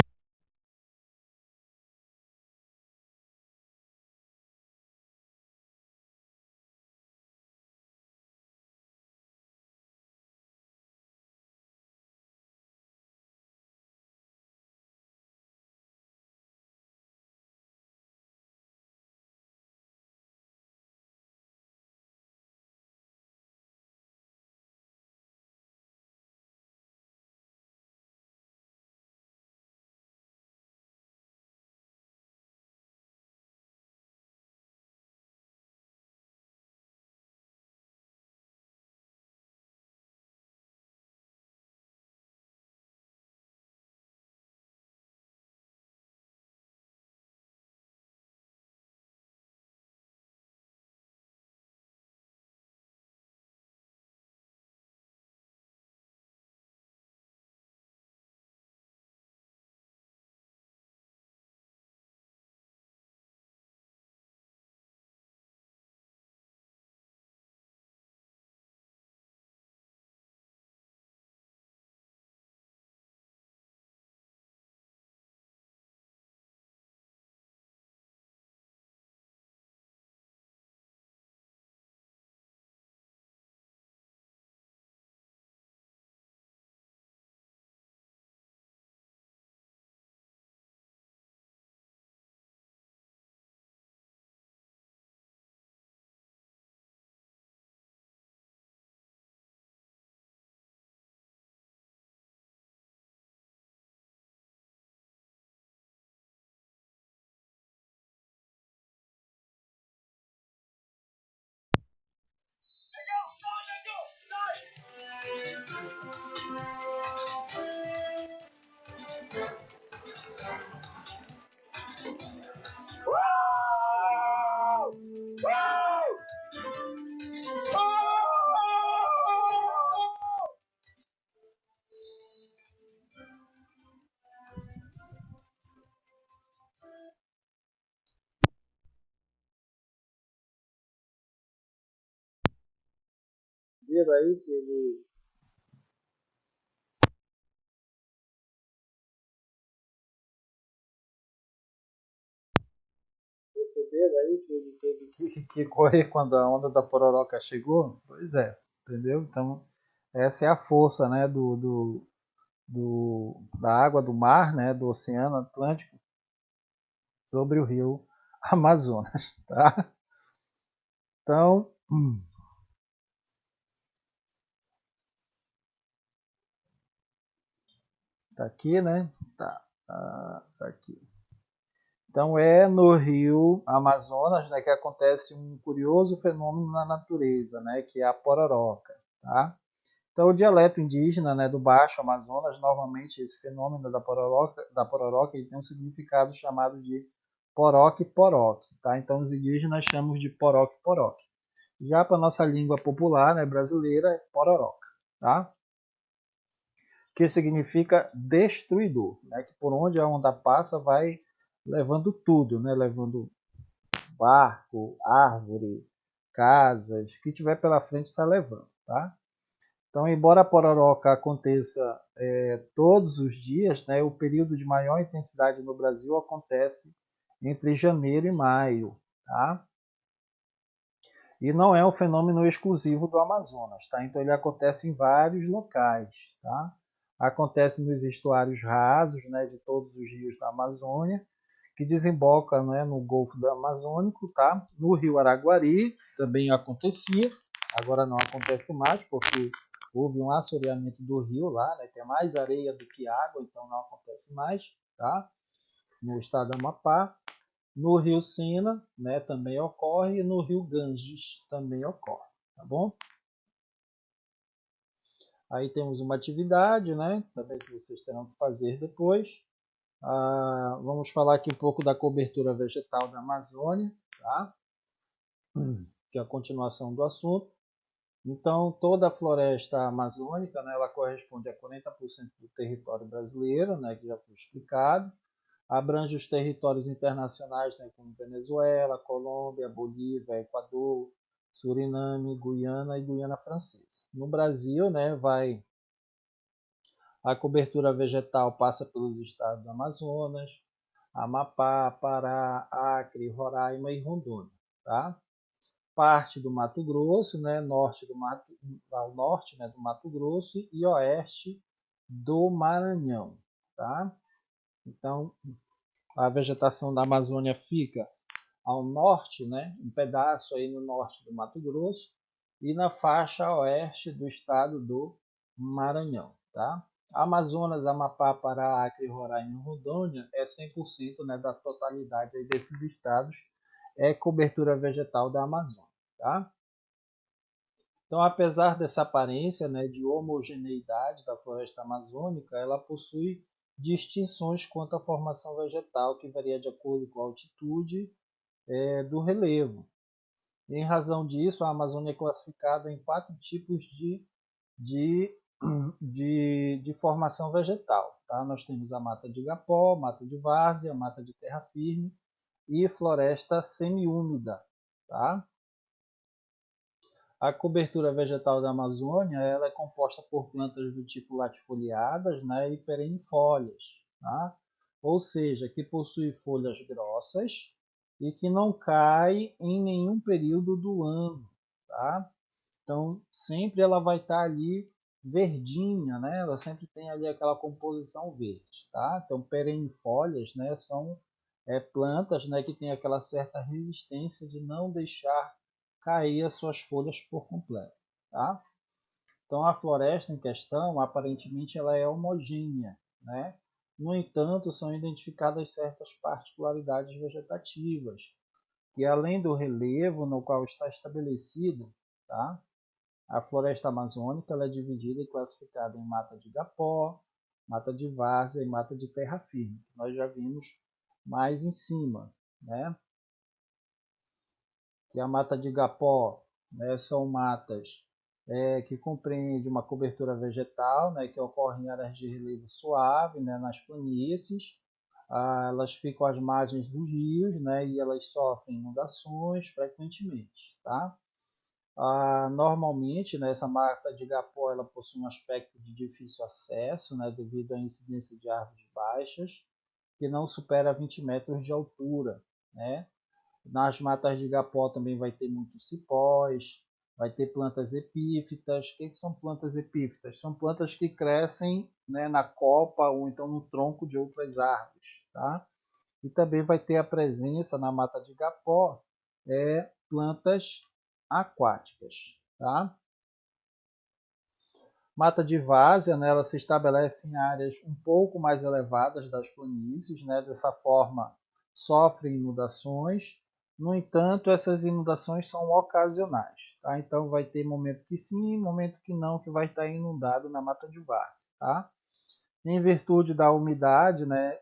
Viram aí que ele perceberam aí que ele teve que correr quando a onda da Pororoca chegou? Pois é, entendeu? Então, essa é a força, né, da água do mar, né, do Oceano Atlântico sobre o rio Amazonas, tá? Então, tá aqui, né? Tá aqui. Então é no rio Amazonas, né, que acontece um curioso fenômeno na natureza, né, que é a pororoca, tá? Então o dialeto indígena, né, do Baixo Amazonas, normalmente esse fenômeno da pororoca ele tem um significado chamado de poroque-poroque, tá? Então os indígenas chamam de poroque-poroque. Já para nossa língua popular, né, brasileira, é pororoca, tá? Que significa destruidor, né? Que por onde a onda passa vai levando tudo, né? Levando barco, árvore, casas, que tiver pela frente está levando, tá? Então, embora a pororoca aconteça todos os dias, né? O período de maior intensidade no Brasil acontece entre janeiro e maio, tá? E não é um fenômeno exclusivo do Amazonas, tá? Então ele acontece em vários locais, tá? Acontece nos estuários rasos, né, de todos os rios da Amazônia, que desemboca, né, no Golfo do Amazônico, tá? No Rio Araguari também acontecia, agora não acontece mais porque houve um assoreamento do rio lá, né? Tem mais areia do que água, então não acontece mais, tá? No estado do Amapá. No rio Sina, né, também ocorre, e no rio Ganges também ocorre, tá bom? Aí temos uma atividade, né, também que vocês terão que fazer depois. Vamos falar aqui um pouco da cobertura vegetal da Amazônia, tá? Que é a continuação do assunto. Então, toda a floresta amazônica, né, ela corresponde a 40% do território brasileiro, né, que já foi explicado. Abrange os territórios internacionais, né, como Venezuela, Colômbia, Bolívia, Equador, Suriname, Guiana e Guiana Francesa. No Brasil, né, a cobertura vegetal passa pelos estados do Amazonas, Amapá, Pará, Acre, Roraima e Rondônia, tá? Parte do Mato Grosso, né, ao norte, né, do Mato Grosso e oeste do Maranhão, tá? Então, a vegetação da Amazônia fica ao norte, né, um pedaço aí no norte do Mato Grosso e na faixa oeste do estado do Maranhão, tá? Amazonas, Amapá, Pará, Acre, Roraima e Rondônia é 100%, né, da totalidade aí desses estados é cobertura vegetal da Amazônia, tá? Então, apesar dessa aparência, né, de homogeneidade da floresta amazônica, ela possui distinções quanto à formação vegetal, que varia de acordo com a altitude do relevo. Em razão disso, a Amazônia é classificada em 4 tipos de, de formação vegetal. Tá? Nós temos a mata de igapó, mata de várzea, mata de terra firme e floresta semiúmida. Tá? A cobertura vegetal da Amazônia ela é composta por plantas do tipo latifoliadas, né, e perennifólias, tá? Ou seja, que possui folhas grossas e que não cai em nenhum período do ano. Tá? Então, sempre ela vai estar ali verdinha, né? Ela sempre tem ali aquela composição verde. Tá? Então, perennifólias, né, são plantas, né, que têm aquela certa resistência de não deixar cair as suas folhas por completo. Tá? Então, a floresta em questão, aparentemente, ela é homogênea. Né? No entanto, são identificadas certas particularidades vegetativas, que além do relevo no qual está estabelecida, tá? A floresta amazônica ela é dividida e classificada em mata de igapó, mata de várzea e mata de terra firme. Nós já vimos mais em cima, né? Que a mata de igapó, né, são matas que compreende uma cobertura vegetal, né, que ocorre em áreas de relevo suave, né, nas planícies. Elas ficam às margens dos rios, né, e elas sofrem inundações frequentemente, tá? Normalmente, né, essa mata de igapó ela possui um aspecto de difícil acesso, né, devido à incidência de árvores baixas, que não supera 20 metros de altura, né? Nas matas de igapó também vai ter muitos cipós, vai ter plantas epífitas. O que são plantas epífitas? São plantas que crescem, né, na copa ou então no tronco de outras árvores. Tá? E também vai ter a presença na mata de igapó plantas aquáticas. Tá? Mata de várzea, né, ela se estabelece em áreas um pouco mais elevadas das planícies, né, dessa forma sofre inundações. No entanto, essas inundações são ocasionais. Tá? Então vai ter momento que sim, momento que não, que vai estar inundado na mata de várzea. Tá? Em virtude da umidade, né,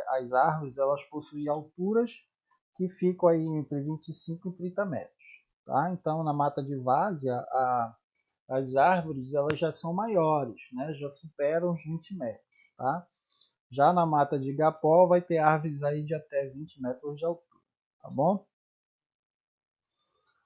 as árvores elas possuem alturas que ficam aí entre 25 e 30 metros. Tá? Então, na mata de várzea, as árvores elas já são maiores, né? Já superam os 20 metros. Tá? Já na mata de igapó vai ter árvores aí de até 20 metros de altura. Tá bom?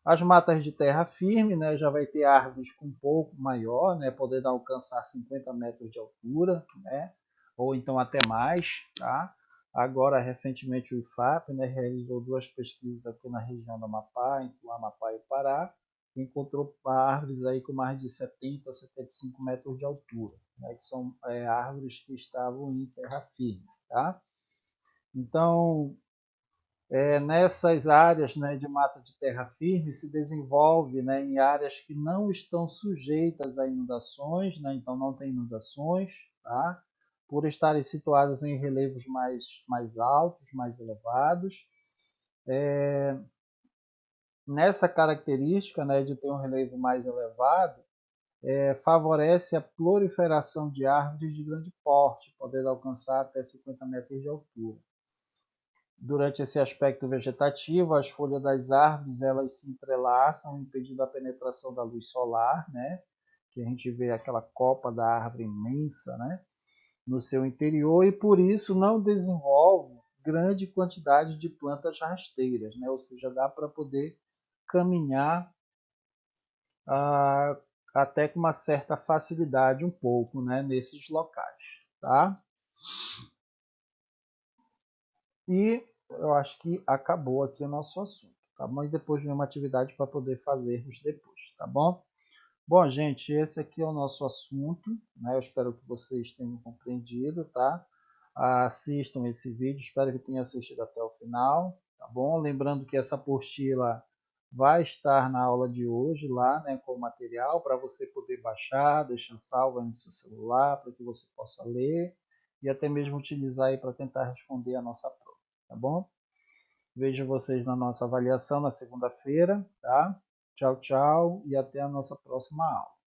As matas de terra firme, né, já vai ter árvores com um pouco maior, né, podendo alcançar 50 metros de altura, né, ou então até mais. Tá? Agora, recentemente, o IFAP, né, realizou 2 pesquisas aqui na região do Amapá, entre o Amapá e o Pará, e encontrou árvores aí com mais de 70 a 75 metros de altura, né, que são árvores que estavam em terra firme. Tá? Então, nessas áreas, né, de mata de terra firme se desenvolve, né, em áreas que não estão sujeitas a inundações, né, então não tem inundações, tá? Por estarem situadas em relevos mais altos, mais elevados. Nessa característica, né, de ter um relevo mais elevado, favorece a proliferação de árvores de grande porte, podendo alcançar até 50 metros de altura. Durante esse aspecto vegetativo, as folhas das árvores elas se entrelaçam, impedindo a penetração da luz solar, né? Que a gente vê aquela copa da árvore imensa, né? No seu interior, e por isso não desenvolve grande quantidade de plantas rasteiras, né? Ou seja, dá para poder caminhar ah, até com uma certa facilidade um pouco, né? Nesses locais, tá? E eu acho que acabou aqui o nosso assunto, tá bom? E depois vem uma atividade para poder fazermos depois, tá bom? Bom, gente, esse aqui é o nosso assunto, né? Eu espero que vocês tenham compreendido, tá? Assistam esse vídeo, espero que tenham assistido até o final, tá bom? Lembrando que essa apostila vai estar na aula de hoje lá, né, com o material para você poder baixar, deixar salvo no seu celular, para que você possa ler e até mesmo utilizar aí para tentar responder a nossa prova, tá bom? Vejo vocês na nossa avaliação na segunda-feira, tá? Tchau, tchau e até a nossa próxima aula.